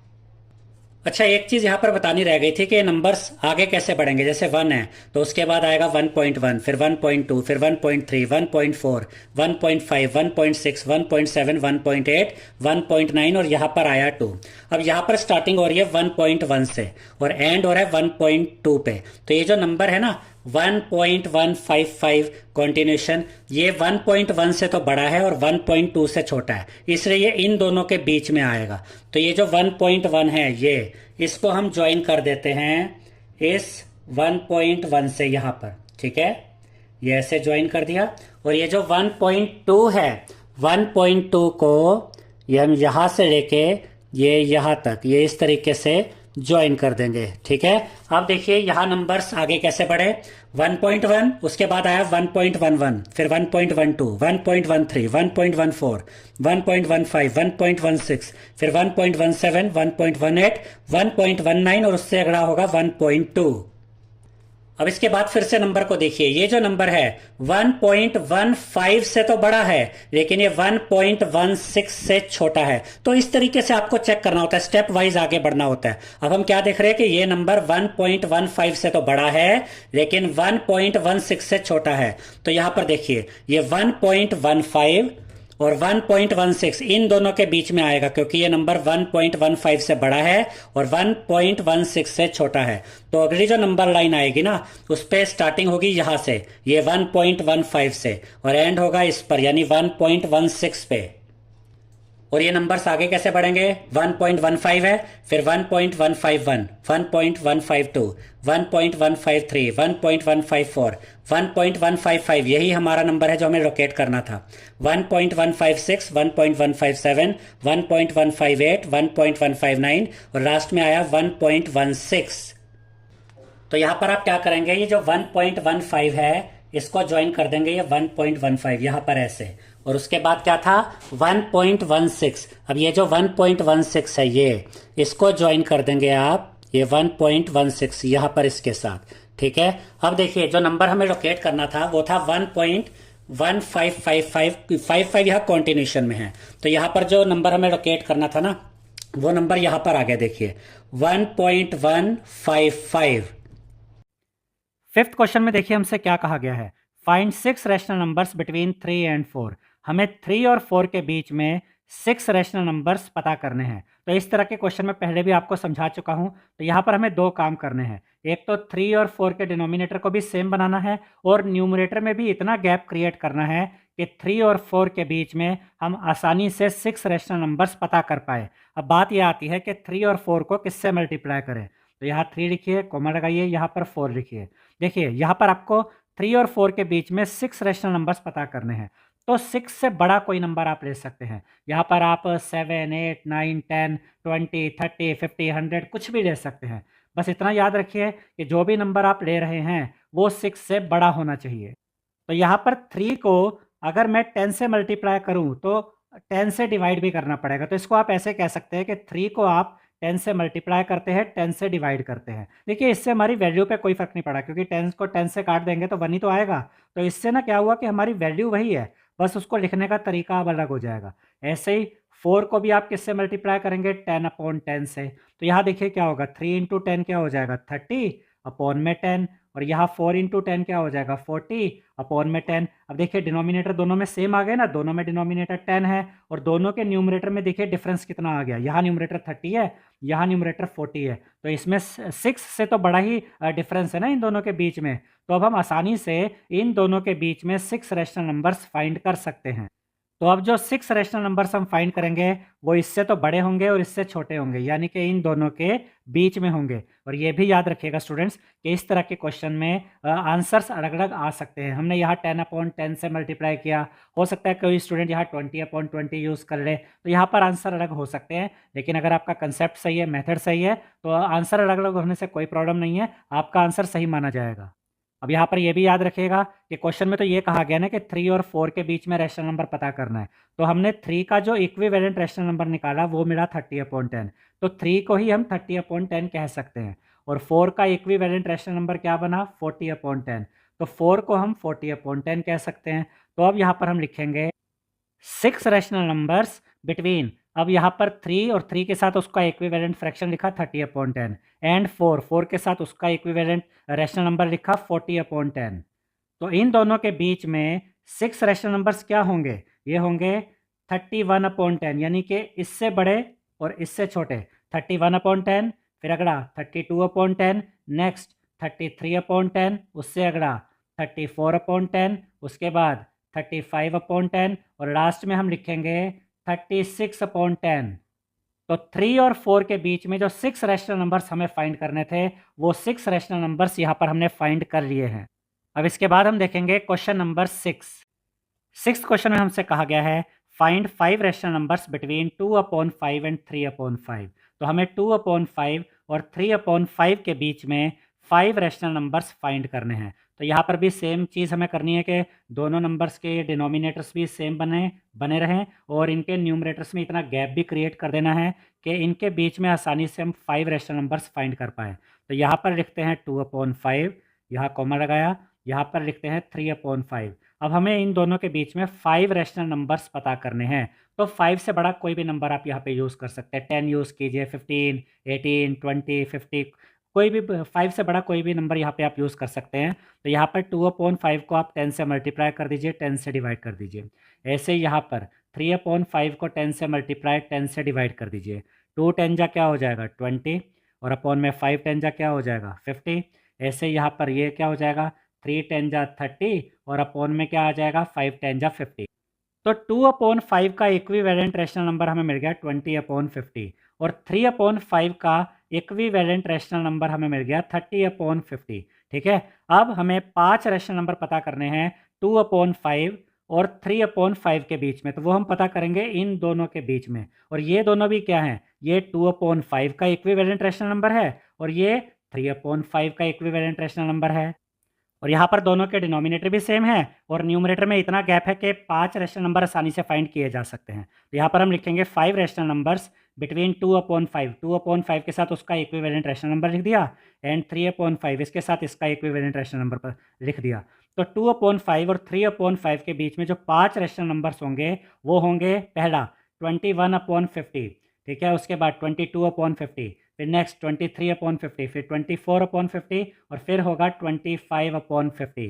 अच्छा, एक चीज यहां पर बतानी रह गई थी कि ये नंबर्स आगे कैसे बढ़ेंगे। जैसे 1 है तो उसके बाद आएगा 1.1, फिर 1.2, फिर 1.3, 1.4, 1.5, 1.6, 1.7, 1.8, 1.9 और यहां पर आया 2। अब यहां पर स्टार्टिंग हो रही है 1.1 से और एंड हो रहा है 1.2 पे। तो ये जो नंबर है ना 1.155 कॉन्टिन्यूशन, ये 1.1 से तो बड़ा है और 1.2 से छोटा है, इसलिए ये इन दोनों के बीच में आएगा। तो ये जो 1.1 है ये, इसको हम ज्वाइन कर देते हैं इस 1.1 से यहां पर, ठीक है। ये ऐसे ज्वाइन कर दिया और ये जो 1.2 है, 1.2 को ये हम यहां से लेके ये यहां तक, ये इस तरीके से ज्वाइन कर देंगे, ठीक है। अब देखिए यहां नंबर्स आगे कैसे बढ़े। 1.1, उसके बाद आया 1.11, फिर 1.12, 1.13, 1.14, 1.15, 1.16, फिर 1.17, 1.18, 1.19 और उससे अगला होगा 1.2। अब इसके बाद फिर से नंबर को देखिए, ये जो नंबर है 1.15 से तो बड़ा है लेकिन ये 1.16 से छोटा है। तो इस तरीके से आपको चेक करना होता है, स्टेप वाइज आगे बढ़ना होता है। अब हम क्या देख रहे हैं कि ये नंबर 1.15 से तो बड़ा है लेकिन 1.16 से छोटा है। तो यहां पर देखिए ये 1.15 और 1.16 इन दोनों के बीच में आएगा, क्योंकि ये नंबर 1.15 से बड़ा है और 1.16 से छोटा है। तो अगली जो नंबर लाइन आएगी ना, उस पे स्टार्टिंग होगी यहां से, ये 1.15 से और एंड होगा इस पर, यानी 1.16 पे। और ये नंबर्स आगे कैसे बढ़ेंगे, 1.15 है, फिर 1.151, 1.152, 1.153, 1.154, 1.155, यही हमारा नंबर है जो हमें लोकेट करना था। 1.156, 1.157, 1.158, 1.159 और लास्ट में आया 1.16। तो यहां पर आप क्या करेंगे, ये जो 1.15 है इसको ज्वाइन कर देंगे ये 1.15 यहां पर ऐसे, और उसके बाद क्या था 1.16। अब ये जो 1.16 है ये, इसको ज्वाइन कर देंगे आप ये 1.16 यहां पर इसके साथ, ठीक है। अब देखिए जो नंबर हमें लोकेट करना था वो था 1.1555 यह कॉन्टिन्यूशन में है। तो यहां पर जो नंबर हमें लोकेट करना था ना, वो नंबर यहां पर आ गया, देखिए 1.155। फिफ्थ क्वेश्चन में देखिए हमसे क्या कहा गया है, find 6 rational numbers between 3 and 4। हमें 3 और 4 के बीच में 6 रैशनल नंबर्स पता करने हैं। तो इस तरह के क्वेश्चन में पहले भी आपको समझा चुका हूं। तो यहाँ पर हमें 2 काम करने हैं, एक तो 3 और 4 के डिनोमिनेटर को भी सेम बनाना है और न्यूमरेटर में भी इतना गैप क्रिएट करना है कि 3 और 4 के बीच में हम आसानी से 6 रैशनल नंबर्स पता कर पाए। अब बात यह आती है कि 3 और 4 को किससे मल्टीप्लाई करें। तो यहाँ 3 लिखिए, कोमा लगाइए, यहाँ पर 4 लिखिए। देखिए यहाँ पर आपको 3 और 4 के बीच में 6 रैशनल नंबर्स पता करने हैं। तो 6 से बड़ा कोई नंबर आप ले सकते हैं। यहाँ पर आप 7, 8, 9, 10, 20, 30, 50, 100 कुछ भी ले सकते हैं। बस इतना याद रखिए कि जो भी नंबर आप ले रहे हैं वो 6 से बड़ा होना चाहिए। तो यहाँ पर 3 को अगर मैं 10 से मल्टीप्लाई करूँ तो 10 से डिवाइड भी करना पड़ेगा। तो इसको आप ऐसे कह सकते हैं कि 3 को आप 10 से मल्टीप्लाई करते हैं, 10 से डिवाइड करते हैं। देखिए इससे हमारी वैल्यू पे कोई फ़र्क नहीं पड़ा, क्योंकि 10 को 10 से काट देंगे तो 1 ही तो आएगा। तो इससे ना क्या हुआ कि हमारी वैल्यू वही है, बस उसको लिखने का तरीका अब अलग हो जाएगा। ऐसे ही 4 को भी आप किससे मल्टीप्लाई करेंगे, 10/10 से। तो यहाँ देखिए क्या होगा, 3 इंटू 10 क्या हो जाएगा, 30/10। और यहाँ 4 इंटू 10 क्या हो जाएगा, 40/10। अब देखिए डिनोमिनेटर दोनों में सेम आ गए ना, दोनों में डिनोमिनेटर 10 है और दोनों के न्यूमरेटर में देखिए डिफरेंस कितना आ गया। यहाँ न्यूमरेटर 30 है, यहाँ न्यूमरेटर 40 है। तो इसमें 6 से तो बड़ा ही डिफरेंस है ना इन दोनों के बीच में। तो अब हम आसानी से इन दोनों के बीच में 6 रैशनल नंबर्स फाइंड कर सकते हैं। तो अब जो 6 रैशनल नंबर्स हम फाइंड करेंगे वो इससे तो बड़े होंगे और इससे छोटे होंगे, यानी कि इन दोनों के बीच में होंगे। और ये भी याद रखिएगा स्टूडेंट्स कि इस तरह के क्वेश्चन में आंसर्स अलग-अलग आ सकते हैं। हमने यहाँ 10/10 से मल्टीप्लाई किया, हो सकता है कोई स्टूडेंट यहाँ 20/20 यूज़ कर ले, तो यहाँ पर आंसर अलग हो सकते हैं। लेकिन अगर आपका कंसेप्ट सही है, मेथड सही है, तो आंसर अलग-अलग होने से कोई प्रॉब्लम नहीं है, आपका आंसर सही माना जाएगा। अब यहाँ पर ये भी याद रखिएगा कि क्वेश्चन में तो ये कहा गया ना कि 3 और 4 के बीच में रैशनल नंबर पता करना है। तो हमने 3 का जो इक्विवेलेंट रैशनल नंबर निकाला वो मिला 30/10। तो 3 को ही हम 30/10 कह सकते हैं। और 4 का इक्विवेलेंट रैशनल नंबर क्या बना, 40/10। तो 4 को हम 40/10 कह सकते हैं। तो अब यहाँ पर हम लिखेंगे 6 रैशनल नंबर्स बिटवीन, अब यहाँ पर 3 और 3 के साथ उसका इक्विवेलेंट फ्रैक्शन लिखा 30/10 एंड 4 के साथ उसका इक्विवेलेंट रैशनल नंबर लिखा 40/10। तो इन दोनों के बीच में 6 रैशनल नंबर्स क्या होंगे, ये होंगे 31/10, यानी कि इससे बड़े और इससे छोटे। 31/10, फिर अगला 32/10, नेक्स्ट 33/10, उससे अगला 34/10, उसके बाद 35/10 और लास्ट में हम लिखेंगे 36/10। तो 3 और 4 के बीच में जो 6 रैशनल नंबर्स हमें फाइंड करने थे वो 6 रैशनल नंबर्स यहाँ पर हमने फाइंड कर लिए हैं। अब इसके बाद हम देखेंगे क्वेश्चन नंबर 6। 6th क्वेश्चन में हमसे कहा गया है find 5 rational numbers between 2/5 and 3/5। तो हमें 2/5 और 3/5 के बीच में 5 रैशनल नंबर्स फाइंड करने हैं। तो यहाँ पर भी सेम चीज़ हमें करनी है कि दोनों नंबर्स के डिनोमिनेटर्स भी सेम बने रहें और इनके न्यूमरेटर्स में इतना गैप भी क्रिएट कर देना है कि इनके बीच में आसानी से हम 5 रैशनल नंबर्स फाइंड कर पाएँ। तो यहाँ पर लिखते हैं 2/5, यहाँ कॉमा लगाया, यहाँ पर लिखते हैं 3/5। अब हमें इन दोनों के बीच में 5 रैशनल नंबर्स पता करने हैं। तो 5 से बड़ा कोई भी नंबर आप यहाँ पे यूज़ कर सकते हैं। 10 यूज़ कीजिए, 15, 18, 20, 50, कोई भी 5 से बड़ा कोई भी नंबर यहाँ पे आप यूज़ कर सकते हैं। तो यहाँ पर 2/5 को आप 10 से मल्टीप्लाई कर दीजिए, 10 से डिवाइड कर दीजिए। ऐसे यहाँ पर 3/5 को 10 से मल्टीप्लाई, 10 से डिवाइड कर दीजिए। 2 10 जा क्या हो जाएगा 20 और अपॉन में 5 10 जा क्या हो जाएगा 50। ऐसे यहाँ पर ये क्या हो जाएगा 3 10 जा 30 और अपॉन में क्या आ जाएगा 5 10 जा 50। तो 2/5 का इक्विवेलेंट रैशनल नंबर हमें मिल गया 20/50 और 3/5 का इक्विवेलेंट रैशनल नंबर हमें मिल गया 30/50। ठीक है, अब हमें 5 रैशनल नंबर पता करने हैं 2/5 और 3/5 के बीच में। तो वो हम पता करेंगे इन दोनों के बीच में। और ये दोनों भी क्या हैं, ये 2/5 का इक्विवेलेंट रैशनल नंबर है और ये 3/5 का इक्विवेलेंट रैशनल नंबर है। और यहाँ पर दोनों के डिनोमिनेटर भी सेम है और न्यूमरेटर में इतना गैप है कि 5 रैशनल नंबर आसानी से फाइंड किए जा सकते हैं। तो यहाँ पर हम लिखेंगे 5 रैशनल नंबर्स बिटवीन 2/5। 2/5 के साथ उसका इक्विवेलेंट रैशनल नंबर लिख दिया एंड 3/5 इसके साथ इसका इक्विवेलेंट रैशनल नंबर पर लिख दिया। तो 2/5 और 3/5 के बीच में जो 5 रैशनल नंबर्स होंगे वो होंगे, पहला 21/50, ठीक है, उसके बाद 22/50, फिर नेक्स्ट 23/50, फिर 24/50 और फिर होगा 25/50।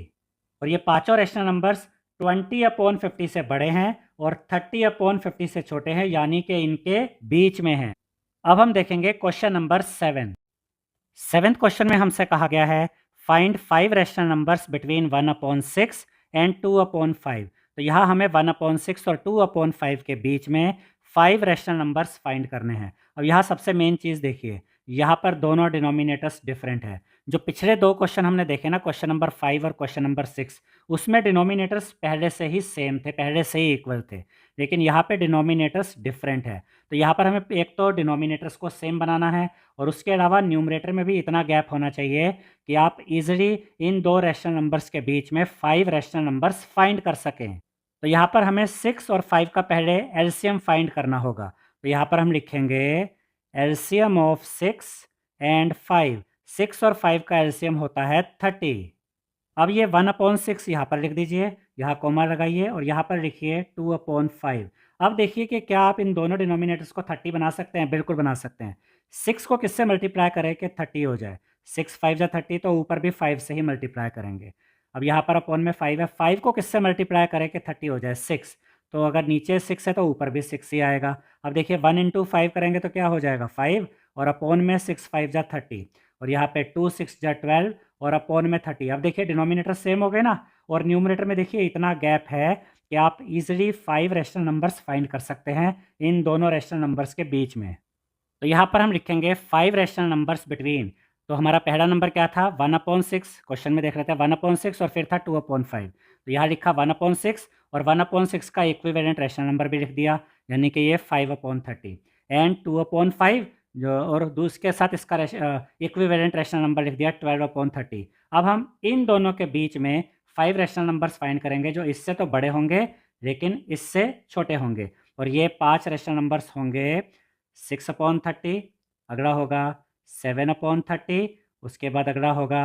और ये पांचों रैशनल नंबर्स 20/50 से बड़े हैं और 30/50 से छोटे हैं, यानी कि इनके बीच में हैं। अब हम देखेंगे क्वेश्चन नंबर 7। 7th क्वेश्चन में हमसे कहा गया है find 5 rational numbers between 1/6 and 2/5। तो यहाँ हमें 1/6 और 2/5 के बीच में 5 रैशनल नंबर्स फाइंड करने हैं। अब यहाँ सबसे मेन चीज़ देखिए, यहाँ पर दोनों डिनोमिनेटर्स डिफरेंट है। जो पिछले 2 क्वेश्चन हमने देखे ना, क्वेश्चन नंबर 5 और क्वेश्चन नंबर 6, उसमें डिनोमिनेटर्स पहले से ही सेम थे, पहले से ही इक्वल थे। लेकिन यहाँ पे डिनोमिनेटर्स डिफरेंट है। तो यहाँ पर हमें एक तो डिनोमिनेटर्स को सेम बनाना है, और उसके अलावा न्यूमरेटर में भी इतना गैप होना चाहिए कि आप इजीली इन 2 रैशनल नंबर्स के बीच में 5 रैशनल नंबर्स फाइंड कर सकें। तो यहाँ पर हमें 6 और 5 का पहले एलसीएम फाइंड करना होगा। तो यहाँ पर हम लिखेंगे एलसीएम ऑफ 6 एंड 5। 6 और 5 का एलसीएम होता है 30। अब ये 1/6 यहाँ पर लिख दीजिए, यहाँ कोमा लगाइए और यहाँ पर लिखिए 2/5। अब देखिए कि क्या आप इन दोनों डिनोमिनेटर्स को 30 बना सकते हैं? बिल्कुल बना सकते हैं। 6 को किससे मल्टीप्लाई करें कि 30 हो जाए? 6 5 जा 30, तो ऊपर भी 5 से ही मल्टीप्लाई करेंगे। अब यहाँ पर अपॉन में 5 है, 5 को किससे मल्टीप्लाई करें कि 30 हो जाए? 6। तो अगर नीचे 6 है तो ऊपर भी 6 ही आएगा। अब देखिए 1 × 5 करेंगे तो क्या हो जाएगा? 5, और अपॉन में 6 5 जा 30, और यहाँ पे 2 6 जा 12, और अपॉन में 30। अब देखिए डिनोमिनेटर सेम हो गए ना, और न्यूमरेटर में देखिए इतना गैप है कि आप इजीली 5 रैशनल नंबर्स फाइंड कर सकते हैं इन दोनों रैशनल नंबर्स के बीच में। तो यहाँ पर हम लिखेंगे 5 रैशनल नंबर्स बिटवीन। तो हमारा पहला नंबर क्या था? 1/6। क्वेश्चन में देख रहे थे 1/6 और फिर था 2/5। तो यहाँ लिखा 1/6, और 1/6 का इक्विवेलेंट रैशनल नंबर भी लिख दिया, यानी कि ये 5/30। एंड 2/5 जो, और दूसरे के साथ इसका इक्विवेलेंट रैशनल नंबर लिख दिया 12/30। अब हम इन दोनों के बीच में 5 रैशनल नंबर्स फाइंड करेंगे जो इससे तो बड़े होंगे लेकिन इससे छोटे होंगे, और ये 5 रैशनल नंबर्स होंगे 6/30, अगला होगा 7/30, उसके बाद अगला होगा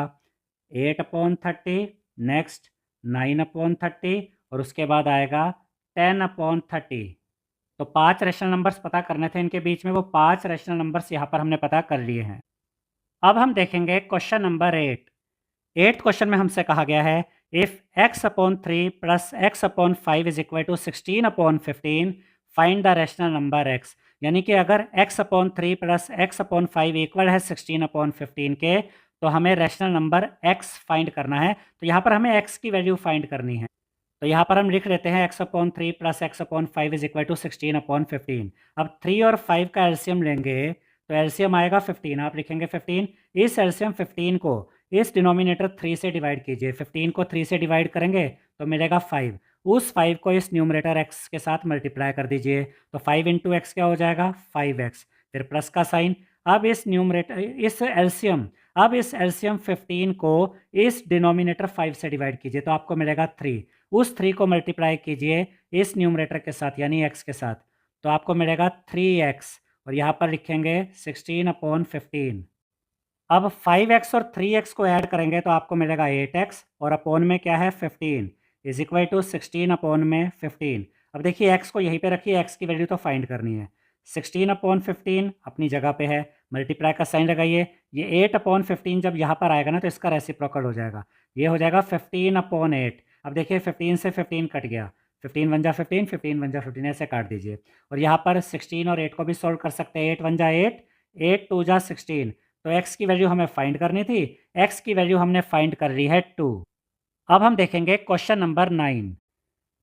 8/30, नेक्स्ट 9/30, और उसके बाद आएगा 10/30। तो 5 रैशनल नंबर्स पता करने थे इनके बीच में, वो 5 रैशनल नंबर्स यहाँ पर हमने पता कर लिए हैं। अब हम देखेंगे क्वेश्चन नंबर 8। 8th क्वेश्चन में हमसे कहा गया है if x/3 plus x/5 is equal to 16/15 find the rational number x। यानी कि अगर x/3 प्लस x/5 इक्वल है 16/15 के, तो हमें रैशनल नंबर x फाइंड करना है। तो यहाँ पर हमें x की वैल्यू फाइंड करनी है। तो यहाँ पर हम लिख लेते हैं x/3 plus x/5 is equal to 16/15। अब 3 और 5 का एलसीएम लेंगे तो एलसीएम आएगा 15। आप लिखेंगे 15। इस एलसीएम 15 को इस डिनोमिनेटर 3 से डिवाइड कीजिए। 15 को 3 से डिवाइड करेंगे तो मिलेगा 5। उस 5 को इस न्यूमरेटर x के साथ मल्टीप्लाई कर दीजिए, तो 5 × x क्या हो जाएगा? 5x, फिर प्लस का साइन। अब इस न्यूमरेटर इस एलसीएम 15 को इस डिनोमिनेटर 5 से डिवाइड कीजिए, तो आपको मिलेगा 3। उस 3 को मल्टीप्लाई कीजिए इस न्यूमरेटर के साथ यानी x के साथ, तो आपको मिलेगा 3x, और यहाँ पर लिखेंगे 16/15। अब 5x और 3x को ऐड करेंगे तो आपको मिलेगा 8x, और अपॉन में क्या है? 15 इज इक्वल टू 16/15। अब देखिए x को यहीं पे रखिए, x की वैल्यू तो फाइंड करनी है। 16/15 अपनी जगह पे है, मल्टीप्लाई का साइन लगाइए। ये 8/15 जब यहाँ पर आएगा ना तो इसका रेसिप्रोकल हो जाएगा, ये हो जाएगा 15/8। अब देखिए 15 से 15 कट गया, 15 1 जा 15, 15 1 जा 15, ऐसे काट दीजिए। और यहाँ पर 16 और 8 को भी सॉल्व कर सकते हैं। 8 1 जा 8, 8 2 जा 16। तो x की वैल्यू हमें फाइंड करनी थी, x की वैल्यू हमने फाइंड कर ली है 2। अब हम देखेंगे क्वेश्चन नंबर 9।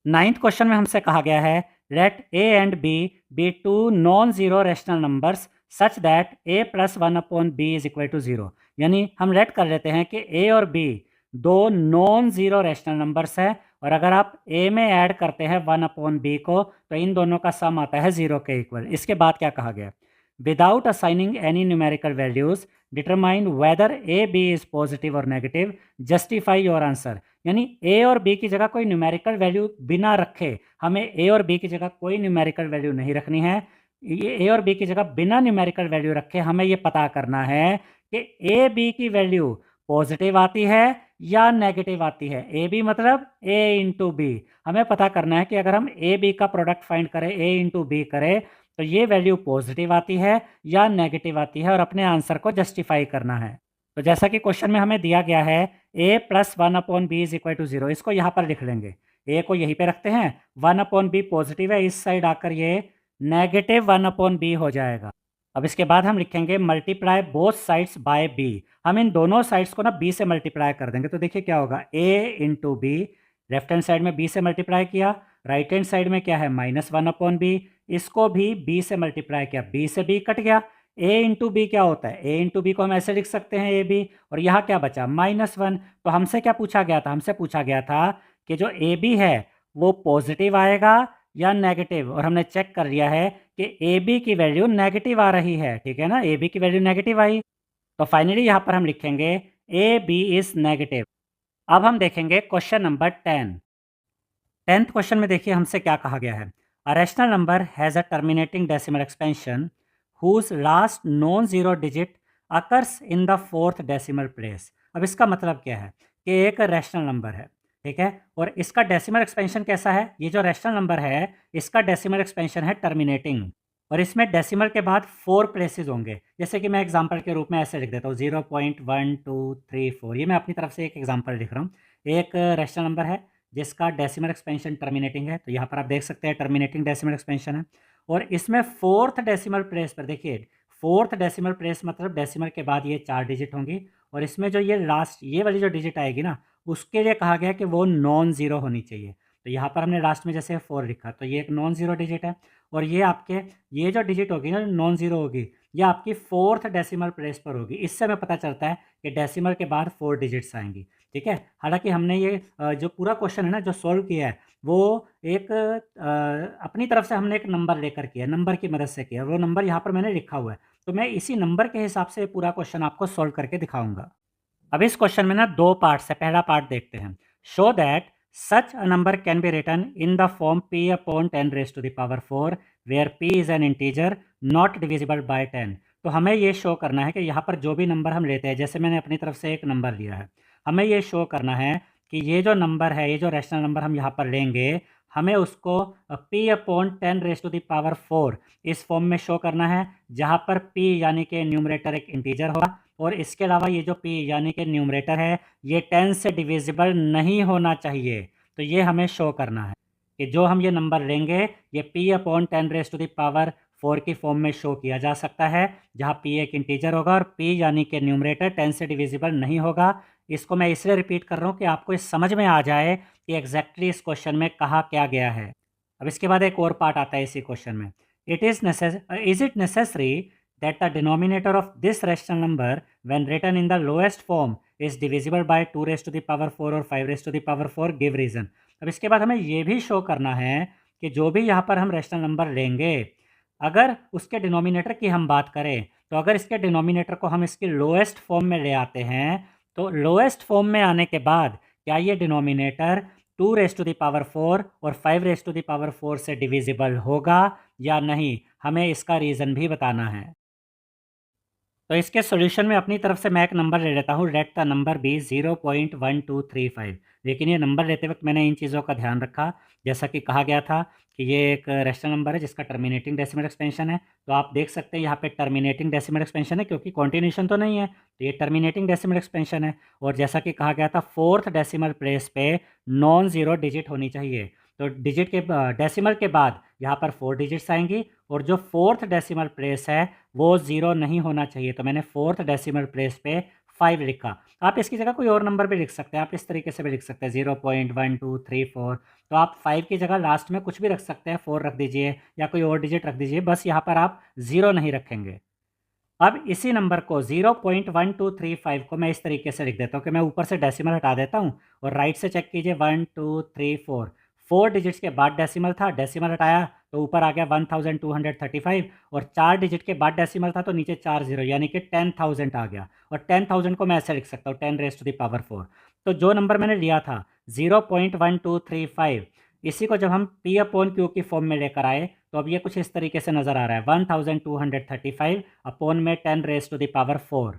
9th क्वेश्चन में हमसे कहा गया है let a and b be 2 non zero rational numbers such that a + 1/b is equal to 0। यानी हम लेट कर लेते हैं कि a और b दो नॉन जीरो रैशनल नंबर्स है, और अगर आप a में ऐड करते हैं 1/b को तो इन दोनों का सम आता है 0 के इक्वल। इसके बाद क्या कहा गया? Without assigning any numerical values determine whether a b is positive और नेगेटिव, जस्टिफाई योर आंसर। यानी a और b की जगह कोई न्यूमेरिकल वैल्यू बिना रखे, हमें a और b की जगह कोई न्यूमेरिकल वैल्यू नहीं रखनी है। ये a और b की जगह बिना न्यूमेरिकल वैल्यू रखे हमें ये पता करना है कि a b की वैल्यू पॉजिटिव आती है या नेगेटिव आती है। ए बी मतलब a इंटू बी। हमें पता करना है कि अगर हम ए बी का प्रोडक्ट फाइंड करें, a इंटू बी करें, तो ये वैल्यू पॉजिटिव आती है या नेगेटिव आती है, और अपने आंसर को जस्टिफाई करना है। तो जैसा कि क्वेश्चन में हमें दिया गया है a + 1/b is equal to 0, इसको यहाँ पर लिख लेंगे। a को यहीं पे रखते हैं, 1/b पॉजिटिव है, इस साइड आकर ये नेगेटिव 1/b हो जाएगा। अब इसके बाद हम लिखेंगे multiply both sides by b। हम इन दोनों साइड्स को ना b से मल्टीप्लाई कर देंगे, तो देखिए क्या होगा, a into be left hand side में b से मल्टीप्लाई किया, राइट हैंड साइड में क्या है -1/b, इसको भी b से मल्टीप्लाई किया, b से b कट गया, a इंटू बी क्या होता है, a इंटू बी को हम ऐसे लिख सकते हैं ab, और यहाँ क्या बचा -1। तो हमसे क्या पूछा गया था, हमसे पूछा गया था कि जो ab है वो पॉजिटिव आएगा या नेगेटिव, और हमने चेक कर लिया है कि ए बी की वैल्यू नेगेटिव आ रही है, ठीक है ना, ए बी की वैल्यू नेगेटिव आई। तो फाइनली यहाँ पर हम लिखेंगे ए बी इज नेगेटिव। अब हम देखेंगे क्वेश्चन नंबर 10। 10th क्वेश्चन में देखिए हमसे क्या कहा गया है, a rational number has a terminating decimal expansion whose last non zero digit occurs in the fourth decimal place. अब इसका मतलब क्या है कि एक रैशनल नंबर है, ठीक है, और इसका डेसिमल एक्सपेंशन कैसा है, ये जो रैशनल नंबर है इसका डेसिमल एक्सपेंशन है टर्मिनेटिंग, और इसमें डेसिमल के बाद 4 प्लेसेस होंगे। जैसे कि मैं एग्जांपल के रूप में ऐसे लिख देता हूँ 0.1234, ये मैं अपनी तरफ से एक एग्जांपल लिख रहा हूँ। एक रैशनल नंबर है जिसका डेसिमल एक्सपेंशन टर्मिनेटिंग है, तो यहाँ पर आप देख सकते हैं टर्मिनेटिंग डेसिमल एक्सपेंशन है, और इसमें फोर्थ डेसिमल प्लेस पर देखिए, फोर्थ डेसिमल प्लेस मतलब डेसिमल के बाद ये 4 डिजिट होंगी, और इसमें जो ये लास्ट ये वाली जो डिजिट आएगी ना, उसके लिए कहा गया कि वो नॉन ज़ीरो होनी चाहिए। तो यहाँ पर हमने लास्ट में जैसे 4 लिखा, तो ये एक नॉन ज़ीरो डिजिट है, और ये आपके ये जो डिजिट होगी ना नॉन ज़ीरो होगी, ये आपकी फोर्थ डेसिमल प्लेस पर होगी। इससे हमें पता चलता है कि डेसिमल के बाद 4 डिजिट्स आएंगी, ठीक है। हालांकि हमने ये जो पूरा क्वेश्चन है ना जो सॉल्व किया है वो एक अपनी तरफ से हमने एक नंबर लेकर किया, नंबर की मदद से किया, वो नंबर यहाँ पर मैंने लिखा हुआ है, तो मैं इसी नंबर के हिसाब से पूरा क्वेश्चन आपको सॉल्व करके दिखाऊंगा। अब इस क्वेश्चन में ना 2 पार्ट्स है, पहला पार्ट देखते हैं। Show that such a number can be written in the form p/10⁴, where p is an integer not divisible by 10। तो हमें ये शो करना है कि यहाँ पर जो भी नंबर हम लेते हैं, जैसे मैंने अपनी तरफ से एक नंबर लिया है, हमें ये शो करना है कि ये जो नंबर है, ये जो रैशनल नंबर हम यहाँ पर लेंगे, हमें उसको p/10⁴ इस फॉर्म में शो करना है, जहाँ पर p यानी कि न्यूमरेटर एक इंटीजर होगा, और इसके अलावा ये जो p यानी कि न्यूमरेटर है ये 10 से डिविजिबल नहीं होना चाहिए। तो ये हमें शो करना है कि जो हम ये नंबर लेंगे ये p/10⁴ की फॉर्म में शो किया जा सकता है, जहाँ p एक इंटीजर होगा और p यानी कि न्यूमरेटर 10 से डिविजिबल नहीं होगा। इसको मैं इसलिए रिपीट कर रहा हूँ कि आपको इस समझ में आ जाए कि एग्जैक्टली इस क्वेश्चन में कहा क्या गया है। अब इसके बाद एक और पार्ट आता है इसी क्वेश्चन में, is it necessary that the denominator of this rational number when written in the lowest form is divisible by 2⁴ और 5⁴ give reason। अब इसके बाद हमें ये भी शो करना है कि जो भी यहाँ पर हम रैशनल नंबर लेंगे, अगर उसके डिनोमिनेटर की हम बात करें, तो अगर इसके डिनोमिनेटर को हम इसकी लोएस्ट फॉर्म में ले आते हैं, तो लोएस्ट फॉर्म में आने के बाद क्या ये डिनोमिनेटर 2⁴ और 5⁴ से डिविजिबल होगा या नहीं, हमें इसका रीज़न भी बताना है। तो इसके सॉल्यूशन में अपनी तरफ से मैं एक नंबर ले लेता हूँ, लेट द नंबर बी 0.1235। लेकिन ये नंबर लेते वक्त मैंने इन चीज़ों का ध्यान रखा, जैसा कि कहा गया था कि ये एक रैशनल नंबर है जिसका टर्मिनेटिंग डेसिमल एक्सपेंशन है। तो आप देख सकते हैं यहाँ पे टर्मिनेटिंग डेसिमल एक्सपेंशन है, क्योंकि कॉन्टिन्यूशन तो नहीं है, तो ये टर्मिनेटिंग डेसिमल एक्सपेंशन है। और जैसा कि कहा गया था फोर्थ डेसिमल प्लेस पे नॉन ज़ीरो डिजिट होनी चाहिए, तो डिजिट के डेसिमल के बाद यहाँ पर 4 डिजिट्स आएंगी, और जो फोर्थ डेसिमल प्लेस है वो 0 नहीं होना चाहिए, तो मैंने फोर्थ डेसिमल प्लेस पे 5 लिखा। आप इसकी जगह कोई और नंबर भी लिख सकते हैं, आप इस तरीके से भी लिख सकते हैं 0.1234, तो आप 5 की जगह लास्ट में कुछ भी रख सकते हैं, 4 रख दीजिए या कोई और डिजिट रख दीजिए, बस यहाँ पर आप 0 नहीं रखेंगे। अब इसी नंबर को 0.1235 को मैं इस तरीके से लिख देता हूँ कि मैं ऊपर से डेसिमल हटा देता हूँ, और राइट से चेक कीजिए 1 2 3 4, 4 डिजिट्स के बाद डेसिमल था, डेसिमल हटाया तो ऊपर आ गया 1235, और 4 डिजिट के बाद डेसिमल था तो नीचे 4 जीरो यानी कि 10,000 आ गया, और 10,000 को मैं ऐसे लिख सकता हूँ 10⁴। तो जो नंबर मैंने लिया था 0.1235, इसी को जब हम p/q की फॉर्म में लेकर आए तो अब ये कुछ इस तरीके से नज़र आ रहा है 1235 अपॉन में 10⁴।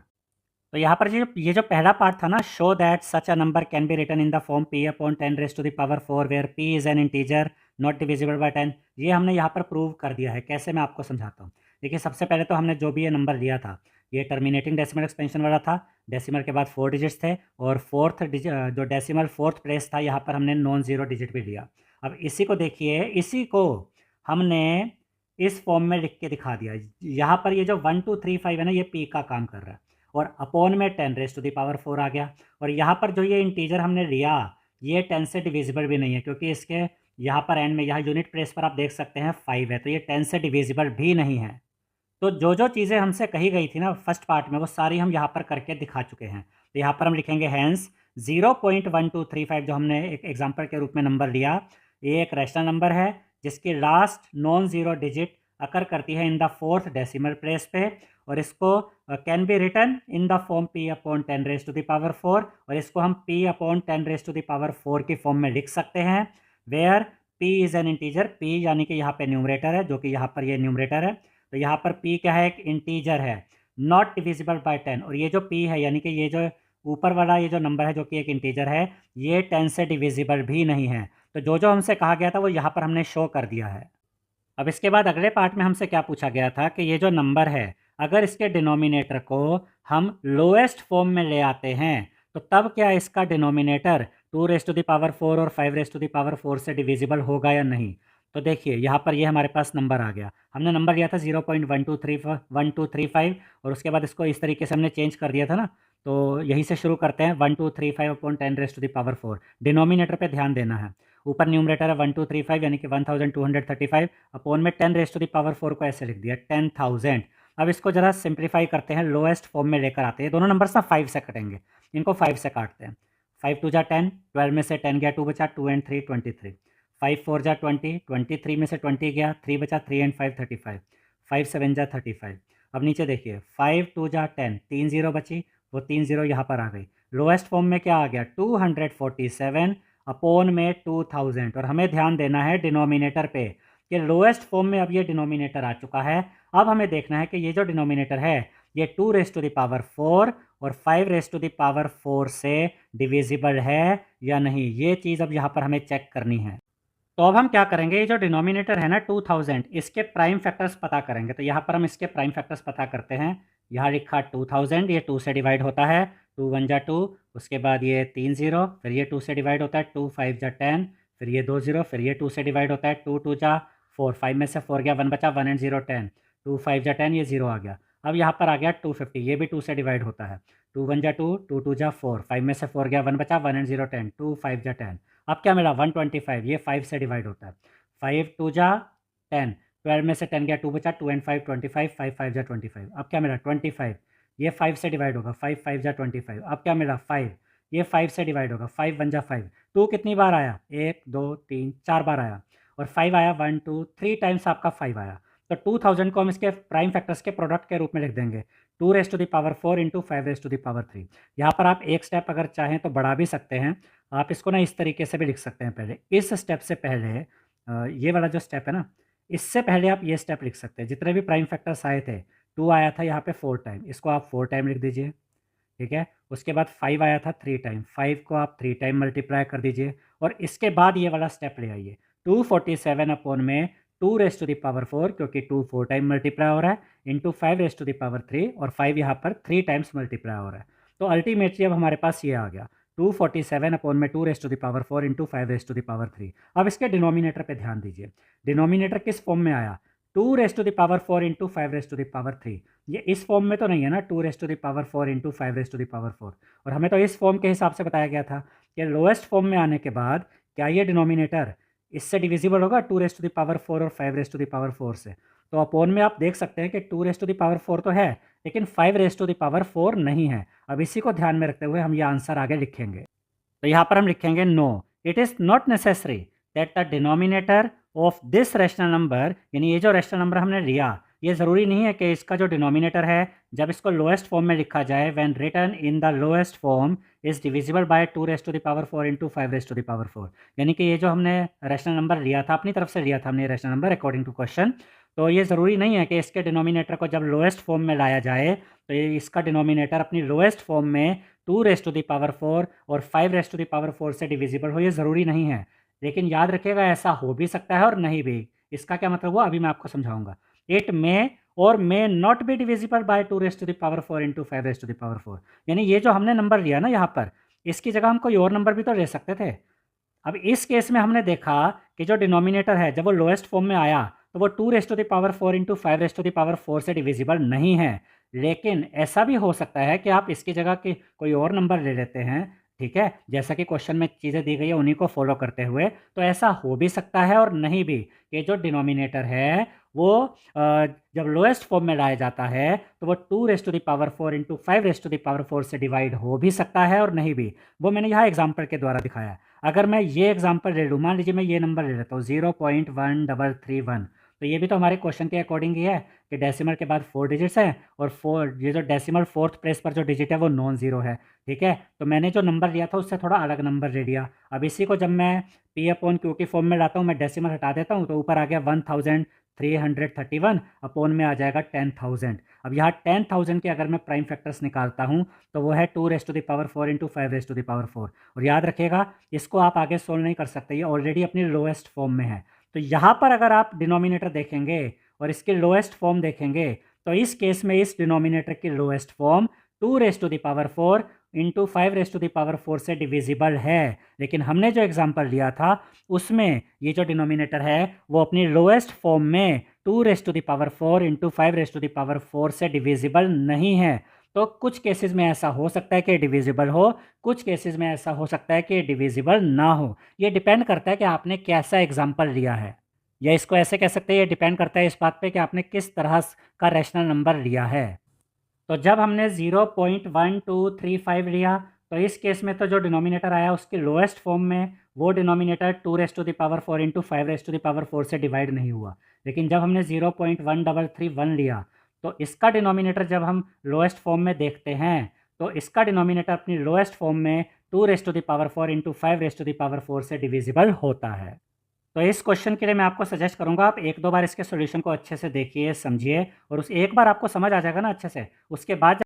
तो यहाँ पर ये जो पहला पार्ट था ना, show that such a number can be written in the form p/10⁴ where p is an integer not divisible by 10, ये हमने यहाँ पर प्रूव कर दिया है। कैसे, मैं आपको समझाता हूँ। देखिए सबसे पहले तो हमने जो भी ये नंबर लिया था ये टर्मिनेटिंग डेसिमल एक्सपेंशन वाला था, डेसिमल के बाद 4 डिजिट्स थे, और जो डेसिमल फोर्थ प्लेस था यहाँ पर हमने नॉन ज़ीरो डिजिट भी लिया। अब इसी को देखिए, इसी को हमने इस फॉर्म में लिख के दिखा दिया। यहाँ पर ये जो 1 2 3 5 है ना, ये p का काम कर रहा है, और अपॉन में 10⁴ आ गया, और यहाँ पर जो ये इंटीजर हमने लिया ये 10 से डिविजिबल भी नहीं है, क्योंकि इसके यहाँ पर एंड में, यहाँ यूनिट प्लेस पर आप देख सकते हैं 5 है, तो ये 10 से डिविजिबल भी नहीं है। तो जो जो चीज़ें हमसे कही गई थी ना फर्स्ट पार्ट में, वो सारी हम यहाँ पर करके दिखा चुके हैं। तो यहाँ पर हम लिखेंगे हैंस 0.1235 जो हमने एक एग्जाम्पल के रूप में नंबर लिया, ये एक रैशनल नंबर है जिसकी last non zero digit occur करती है in the fourth decimal place पे, और इसको can be written in the form p/10⁻⁴, और इसको हम p/10⁻⁴ की फॉर्म में लिख सकते हैं, where p is an integer, p यानी कि यहाँ पे न्यूमरेटर है, जो कि यहाँ पर ये न्यूमरेटर है। तो यहाँ पर p क्या है, एक इंटीजर है, नॉट डिविजिबल बाय 10, और ये जो p है यानी कि ये जो ऊपर वाला ये जो नंबर है जो कि एक इंटीजर है, ये 10 से डिविजिबल भी नहीं है। तो जो जो हमसे कहा गया था वो यहाँ पर हमने शो कर दिया है। अब इसके बाद अगले पार्ट में हमसे क्या पूछा गया था कि ये जो नंबर है, अगर इसके डिनोमिनेटर को हम लोएस्ट फॉर्म में ले आते हैं तो तब क्या इसका डिनोमिनेटर 2⁴ और 5⁴ से डिविजिबल होगा या नहीं। तो देखिए यहाँ पर ये हमारे पास नंबर आ गया, हमने नंबर लिया था 0.1235 और उसके बाद इसको इस तरीके से हमने चेंज कर दिया था ना। तो यहीं से शुरू करते हैं, 1235/10⁴। डिनोमिनेटर पे ध्यान देना है, ऊपर न्यूमरेटर है 1235 यानी कि 1235, अपोन में 10⁴ को ऐसे लिख दिया 10,000। अब इसको जरा सिंप्लीफाई करते हैं, लोएस्ट फॉर्म में लेकर आते हैं। दोनों नंबर्स ना 5 से कटेंगे, इनको 5 से काटते हैं। 5 2 जा 10, 12 में से 10 गया 2 बचा, 2 एंड 3 23। 5 4 जा 20, 23 में से 20 गया 3 बचा, 3 एंड 5 35। 5 7 जा 35। अब नीचे देखिए 5 2 जा 10, 3 0 बची, वो 3 0 यहाँ पर आ गई। लोएस्ट फॉर्म में क्या आ गया 247 अपोन में 2000, और हमें ध्यान देना है डिनोमिनेटर पे कि लोएस्ट फॉर्म में अब ये डिनोमिनेटर आ चुका है। अब हमें देखना है कि ये जो डिनोमिनेटर है ये 2⁴ और 5⁴ से डिविजिबल है या नहीं, ये चीज़ अब यहाँ पर हमें चेक करनी है। तो अब हम क्या करेंगे, ये जो डिनोमिनेटर है ना 2000, इसके प्राइम फैक्टर्स पता करेंगे। तो यहाँ पर हम इसके प्राइम फैक्टर्स पता करते हैं। यहाँ लिखा 2000, ये 2 से डिवाइड होता है, 2 1 जा 2, उसके बाद ये 3 0, फिर ये 2 से डिवाइड होता है, 2 5 जा 10, फिर ये 2 0, फिर ये 2 से डिवाइड होता है, 2 2 जा 4, 5 में से 4 गया 1 बचा, 1 एंड 0 10, 2 5 जा 10, ये 0 आ गया। अब यहाँ पर आ गया 250, ये भी 2 से डिवाइड होता है, 2 1 जा 2, 2 2 जा 4, 5 में से 4 गया 1 बचा, 1 एंड 0 10, 2 5 जा 10। अब क्या मिला 125, ये 5 से डिवाइड होता है, 5 2 जा 10, 12 में से 10 गया 2 बचा, 2 एंड 5 25, 5 5 जा 25। अब क्या मिला 25, ये 5 से डिवाइड होगा, 5 5 जा 25। अब क्या मिला 5, ये 5 से डिवाइड होगा, 5 1 जा 5। 2 कितनी बार आया, 1 2 3 4 बार आया, और 5 आया 1 2 3 टाइम्स आपका 5 आया। तो 2000 को हम इसके प्राइम फैक्टर्स के प्रोडक्ट के रूप में लिख देंगे, 2⁴ इंटू 5�3। यहाँ पर आप एक स्टेप अगर चाहें तो बढ़ा भी सकते हैं, आप इसको ना इस तरीके से भी लिख सकते हैं। पहले इस स्टेप से पहले ये वाला जो स्टेप है ना, इससे पहले आप ये स्टेप लिख सकते हैं। जितने भी प्राइम फैक्टर्स आए थे, 2 आया था यहाँ पे 4 टाइम, इसको आप 4 टाइम लिख दीजिए, ठीक है। उसके बाद 5 आया था 3 टाइम, 5 को आप 3 टाइम मल्टीप्लाई कर दीजिए, और इसके बाद ये वाला स्टेप ले आइए, 247 अपोन में 2⁴, क्योंकि 2 4 टाइम मल्टीप्लाई हो रहा है, इंटू 5⁵, और 5 यहाँ पर 3 टाइम्स मल्टीप्लाई हो रहा है। तो अल्टीमेटली अब हमारे पास ये आ गया 247 अपोन में 2⁴ इंटू 5⁵। अब इसके डिनोमिनेटर पे ध्यान दीजिए, डिनोमिनेटर किस फॉर्म में आया, 2⁴ इंटू 5⁵। ये इस फॉर्म में तो नहीं है ना, 2⁴ इंटू 5⁴, और हमें तो इस फॉर्म के हिसाब से बताया गया था कि लोएस्ट फॉर्म में आने के बाद क्या ये डिनोमिनेटर इससे डिविजिबल होगा 2⁴ और 5⁴ से। तो अपोन में आप देख सकते हैं कि 2⁴ तो है, लेकिन 5⁴ नहीं है। अब इसी को ध्यान में रखते हुए हम ये आंसर आगे लिखेंगे। तो यहाँ पर हम लिखेंगे no, it is not necessary that the denominator of this rational number, यानी ये जो रैशनल नंबर हमने लिया, ये ज़रूरी नहीं है कि इसका जो डिनोमिनेटर है जब इसको लोएस्ट फॉर्म में लिखा जाए, when written in the lowest form is divisible by 2⁴ into 5⁴। यानी कि ये जो हमने रैशनल नंबर लिया था, अपनी तरफ से लिया था हमने rational number according to question, तो ये ज़रूरी नहीं है कि इसके डिनोमिनेटर को जब लोएस्ट फॉर्म में लाया जाए तो ये इसका डिनोमिनेटर अपनी लोएस्ट फॉर्म में 2⁴ और 5⁴ से डिविजिबल हो, ये ज़रूरी नहीं है। लेकिन याद रखिएगा ऐसा हो भी सकता है और नहीं भी। इसका क्या मतलब हुआ अभी मैं आपको समझाऊंगा। इट मे और may not be divisible by 2⁴ into 5⁴। यानी ये जो हमने नंबर लिया ना यहाँ पर, इसकी जगह हम कोई और नंबर भी तो ले सकते थे। अब इस केस में हमने देखा कि जो डिनोमिनेटर है जब वो लोएस्ट फॉर्म में आया तो वो 2⁴ इंटू 5⁴ से डिविजिबल नहीं है। लेकिन ऐसा भी हो सकता है कि आप इसकी जगह के कोई और नंबर ले लेते हैं ठीक है, जैसा कि क्वेश्चन में चीज़ें दी गई है उन्हीं को फॉलो करते हुए, तो ऐसा हो भी सकता है और नहीं भी, कि जो डिनोमिनेटर है वो जब लोएस्ट फॉर्म में लाया जाता है तो वो 2⁴ इंटू 5⁴ से डिवाइड हो भी सकता है और नहीं भी। वो मैंने यहाँ एग्जाम्पल के द्वारा दिखाया है। अगर मैं ये एग्जाम्पल ले लूँ, मान लीजिए मैं ये नंबर ले लेता हूँ 0.1331, तो ये भी तो हमारे क्वेश्चन के अकॉर्डिंग ही है कि डेसिमल के बाद 4 डिजिट्स हैं और 4, ये जो डेसिमल फोर्थ प्लेस पर जो डिजिट है वो नॉन ज़ीरो है। ठीक है, तो मैंने जो नंबर लिया था उससे थोड़ा अलग नंबर ले लिया। अब इसी को जब मैं P/Q की फॉर्म में लाता हूँ, मैं डेसिमल हटा देता हूँ, तो ऊपर आ गया 1331 अपॉन में आ जाएगा 10,000। अब यहाँ 10,000 के अगर मैं प्राइम फैक्टर्स निकालता हूँ तो वो है 2⁴ इंटू 5⁴ और याद रखिएगा इसको आप आगे सोल्व नहीं कर सकते, ये ऑलरेडी अपनी लोएस्ट फॉर्म में है। तो यहाँ पर अगर आप डिनोमिनेटर देखेंगे और इसकी लोएस्ट फॉर्म देखेंगे तो इस केस में इस डिनोमिनेटर की लोएस्ट फॉर्म 2⁴ इंटू 5⁴ से डिविजिबल है। लेकिन हमने जो एग्जांपल लिया था उसमें ये जो डिनोमिनेटर है वो अपनी लोएस्ट फॉर्म में 2⁴ इंटू 5⁴ से डिविजिबल नहीं है। तो कुछ केसेस में ऐसा हो सकता है कि डिविजिबल हो, कुछ केसेस में ऐसा हो सकता है कि डिविजिबल ना हो। ये डिपेंड करता है कि आपने कैसा एग्जाम्पल लिया है, या इसको ऐसे कह सकते हैं, ये डिपेंड करता है इस बात पे कि आपने किस तरह का रैशनल नंबर लिया है। तो जब हमने 0.1235 लिया तो इस केस में तो जो डिनोमिनेटर आया उसकी लोएस्ट फॉर्म में वो डिनोमिनेटर 2⁴ इंटू 5⁴ से डिवाइड नहीं हुआ। लेकिन जब हमने 0.1331 लिया तो इसका डिनोमिनेटर जब हम लोएस्ट फॉर्म में देखते हैं तो इसका डिनोमिनेटर अपनी लोएस्ट फॉर्म में 2⁴ इंटू 5⁴ से डिविजिबल होता है। तो इस क्वेश्चन के लिए मैं आपको सजेस्ट करूंगा आप एक दो बार इसके सॉल्यूशन को अच्छे से देखिए, समझिए, और उस एक बार आपको समझ आ जाएगा ना अच्छे से, उसके बाद